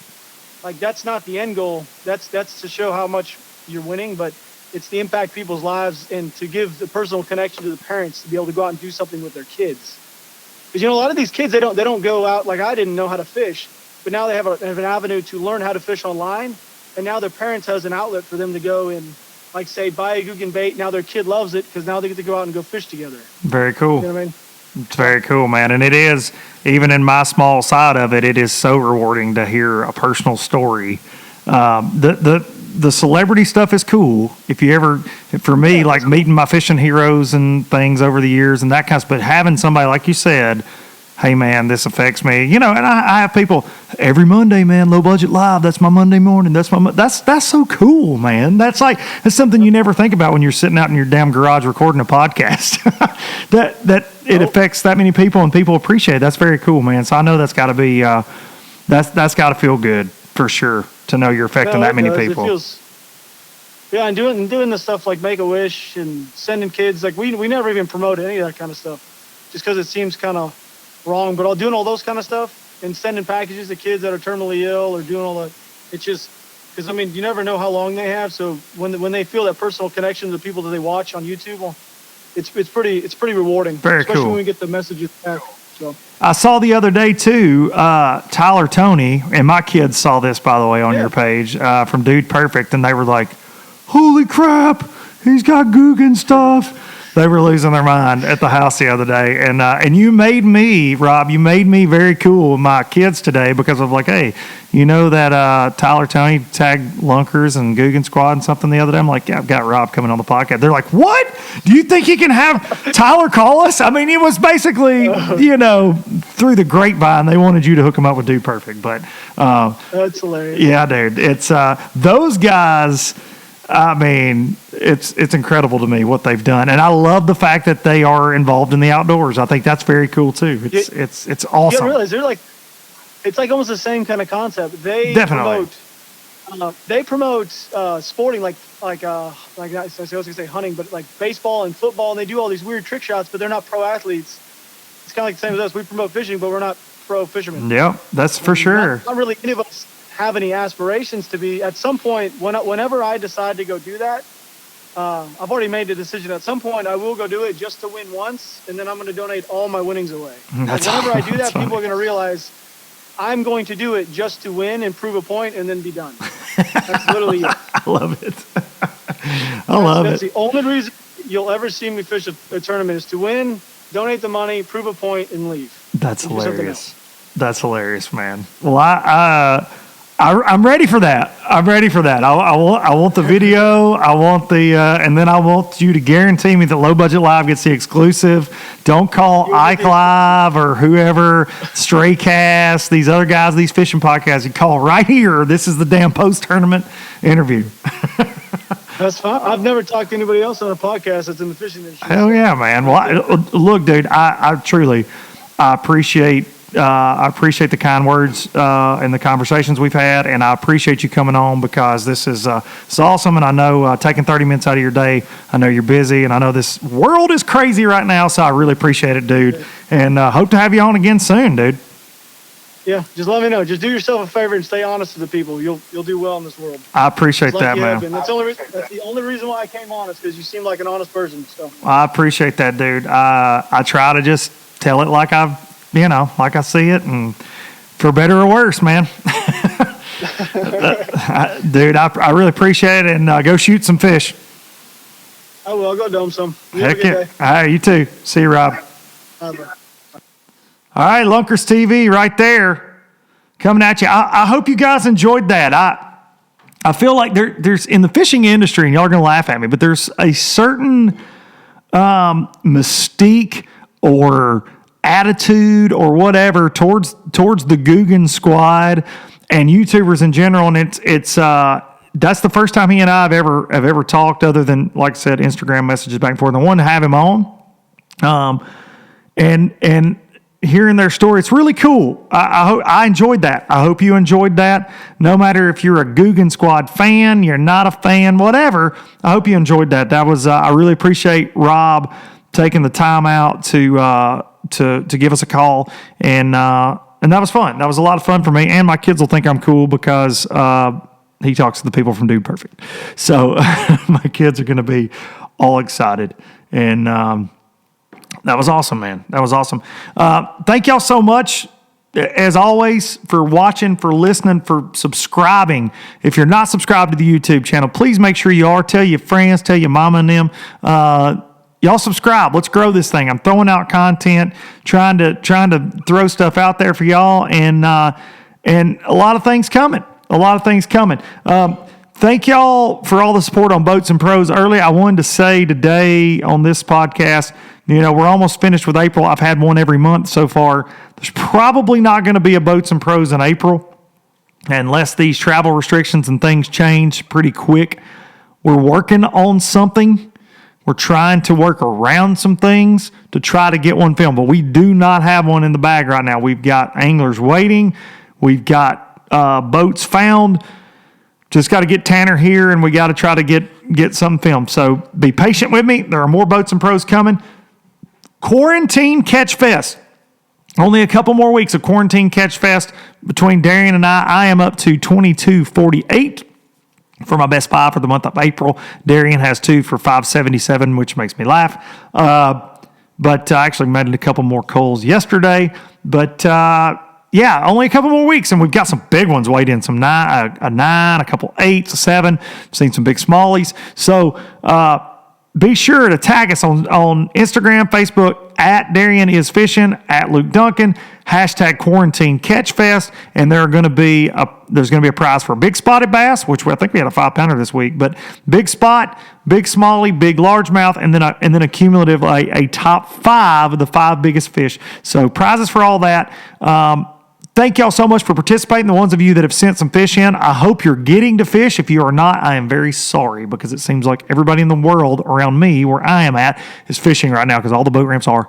Like that's not the end goal. That's to show how much you're winning, but it's the impact people's lives and to give the personal connection to the parents to be able to go out and do something with their kids. Because a lot of these kids they don't go out. Like I didn't know how to fish, but now they have an avenue to learn how to fish online, and now their parents has an outlet for them to go and like say buy a Googan bait. Now their kid loves it because now they get to go out and go fish together. Very cool. You know what I mean? It's very cool, man. And it is, even in my small side of it, it is so rewarding to hear a personal story. The celebrity stuff is cool. If you ever, for me, like meeting my fishing heroes and things over the years and that kind of stuff, but having somebody, like you said, hey, man, this affects me. And I have people every Monday, man, Low Budget Live. That's my Monday morning. That's so cool, man. That's something you never think about when you're sitting out in your damn garage recording a podcast. that it affects that many people and people appreciate it. That's very cool, man. So I know that's got to be that's got to feel good for sure to know you're affecting that many people. And doing the stuff like Make-A-Wish and sending kids, like we never even promote any of that kind of stuff, just because it seems kind of wrong. But doing all those kind of stuff and sending packages to kids that are terminally ill or doing all that, it's just because you never know how long they have. So when they feel that personal connection to the people that they watch on YouTube, well, it's pretty rewarding. Very especially cool. when we get the messages back. So I saw the other day too, Tyler Tony, and my kids saw this, by the way, on your page from Dude Perfect, and they were like, "Holy crap, he's got Googan stuff." They were losing their mind at the house the other day, and you made me, Rob, very cool with my kids today because of like, hey, you know that Tyler Tony tagged Lunkers and Googan Squad and something the other day. I'm like, yeah, I've got Rob coming on the podcast. They're like, what? Do you think he can have Tyler call us? I mean, it was basically, through the grapevine, they wanted you to hook him up with Dude Perfect, but that's hilarious. Yeah, dude, it's those guys. I mean, it's incredible to me what they've done, and I love the fact that they are involved in the outdoors. I think that's very cool too. It's awesome. You realize they're like, it's like almost the same kind of concept. They definitely promote sporting like I was gonna say hunting, but like baseball and football, and they do all these weird trick shots, but they're not pro athletes. It's kind of like the same as us. We promote fishing, but we're not pro fishermen. Yeah, that's for sure. Not really any of us have any aspirations to be. At some point, whenever I decide to go do that, I've already made the decision. At some point, I will go do it just to win once, and then I'm going to donate all my winnings away. Whenever I do that, people are going to realize I'm going to do it just to win and prove a point and then be done. That's literally it. I love it. That's the only reason you'll ever see me fish a tournament is to win, donate the money, prove a point, and leave. That's hilarious. That's hilarious, man. Well, I'm ready for that. I want the video. I want the, and then I want you to guarantee me that Low Budget Live gets the exclusive. Don't call Ike Live or whoever, Straycast, these other guys, these fishing podcasts. You call right here. This is the damn post-tournament interview. That's fine. I've never talked to anybody else on a podcast that's in the fishing industry. Hell yeah, man. Well, look, dude, I truly appreciate the kind words and the conversations we've had, and I appreciate you coming on because this is it's awesome. And I know taking 30 minutes out of your day, I know you're busy, and I know this world is crazy right now, so I really appreciate it, dude. And hope to have you on again soon, dude. Yeah, just let me know. Just do yourself a favor and stay honest to the people. You'll do well in this world. I appreciate that, man. That's the only reason why I came on is because you seem like an honest person. So I appreciate that, dude. I try to just tell it like like I see it, and for better or worse, man. Dude, I really appreciate it, and go shoot some fish. I will. I'll go dome some. Heck yeah. All right, you too. See you, Rob. All right, Lunkers TV right there coming at you. I hope you guys enjoyed that. I feel like there's in the fishing industry, and y'all are going to laugh at me, but there's a certain mystique or attitude or whatever towards the Googan Squad and YouTubers in general, and it's that's the first time he and I have ever talked, other than, like I said, Instagram messages back and forth. I wanted to have him on, and hearing their story, it's really cool. I enjoyed that. I hope you enjoyed that. No matter if you're a Googan Squad fan, you're not a fan, whatever. I hope you enjoyed that. That was I really appreciate Rob taking the time out to give us a call, and that was fun. That was a lot of fun for me, and my kids will think I'm cool because he talks to the people from Dude Perfect. So my kids are going to be all excited, and that was awesome, man. That was awesome. Thank y'all so much, as always, for watching, for listening, for subscribing. If you're not subscribed to the YouTube channel, please make sure you are. Tell your friends, tell your mama and them. Y'all subscribe. Let's grow this thing. I'm throwing out content, trying to throw stuff out there for y'all, and a lot of things coming. Thank y'all for all the support on Boats and Pros. Early, I wanted to say today on this podcast, we're almost finished with April. I've had one every month so far. There's probably not going to be a Boats and Pros in April unless these travel restrictions and things change pretty quick. We're working on something. We're trying to work around some things to try to get one filmed, but we do not have one in the bag right now. We've got anglers waiting. We've got boats found. Just got to get Tanner here, and we got to try to get something filmed. So be patient with me. There are more Boats and Pros coming. Quarantine Catch Fest. Only a couple more weeks of Quarantine Catch Fest between Darian and I. I am up to 2248 for my best 5 for the month of April. Darian has 2 for 577, which makes me laugh. But I actually made a couple more culls yesterday. But yeah, only a couple more weeks, and we've got some big ones weighed in. Some a 9, a couple 8s, a 7. I've seen some big smallies. So be sure to tag us on Instagram, Facebook, at Darian is Fishing, at Luke Duncan, hashtag Quarantine Catch Fest, and there's going to be a prize for a big spotted bass, which I think we had a 5-pounder this week, but big spot, big smallie, big largemouth, and then a cumulative a top 5 of the 5 biggest fish. So prizes for all that. Thank y'all so much for participating. The ones of you that have sent some fish in, I hope you're getting to fish. If you are not, I am very sorry, because it seems like everybody in the world around me, where I am at, is fishing right now because all the boat ramps are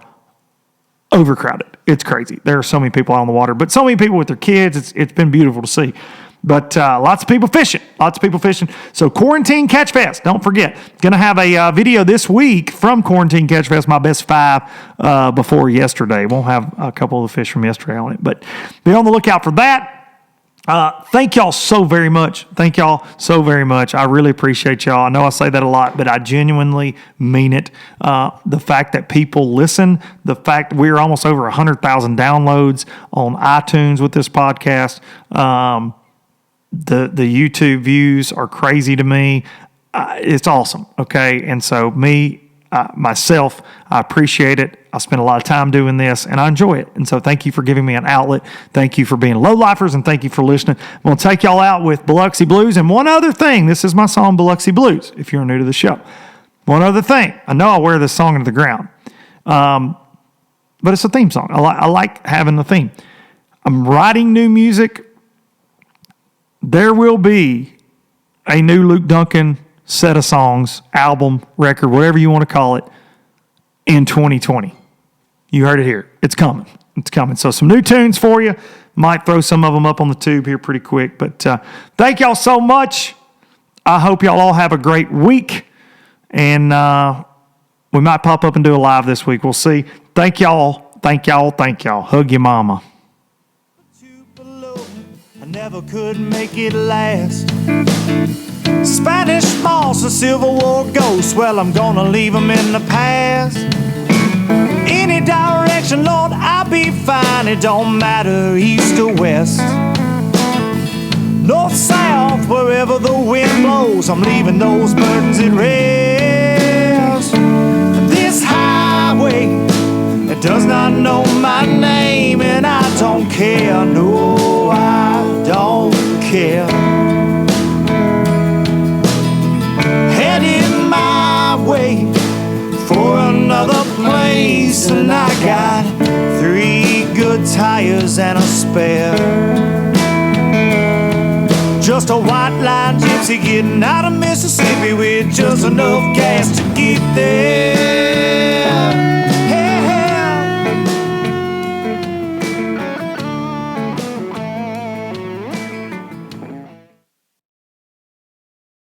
overcrowded. It's crazy. There are so many people out on the water, but so many people with their kids. It's been beautiful to see. But lots of people fishing. So Quarantine Catch Fest, don't forget. Going to have a video this week from Quarantine Catch Fest, my best 5 before yesterday. Won't have a couple of the fish from yesterday on it, but be on the lookout for that. Thank y'all so very much. I really appreciate y'all. I know I say that a lot, but I genuinely mean it. The fact that people listen, the fact we're almost over 100,000 downloads on iTunes with this podcast. The YouTube views are crazy to me. It's awesome, okay? And so myself, I appreciate it. I spend a lot of time doing this, and I enjoy it. And so thank you for giving me an outlet. Thank you for being low-lifers, and thank you for listening. I'm going to take y'all out with Biloxi Blues. And one other thing, this is my song, Biloxi Blues, if you're new to the show. One other thing. I know I wear this song into the ground, but it's a theme song. I like having the theme. I'm writing new music. There will be a new Luke Duncan set of songs, album, record, whatever you want to call it, in 2020. You heard it here. It's coming. So some new tunes for you. Might throw some of them up on the tube here pretty quick. But thank y'all so much. I hope y'all all have a great week. And we might pop up and do a live this week. We'll see. Thank y'all. Hug your mama. Never could make it last. Spanish moss, a Civil War ghost. Well, I'm gonna leave them in the past. Any direction, Lord, I'll be fine. It don't matter east or west, north, south, wherever the wind blows. I'm leaving those burdens at rest. This highway, it does not know my name, and I don't care. No, I don't care. Heading my way for another place, and I got 3 good tires and a spare. Just a white line gypsy getting out of Mississippi with just enough gas to get there.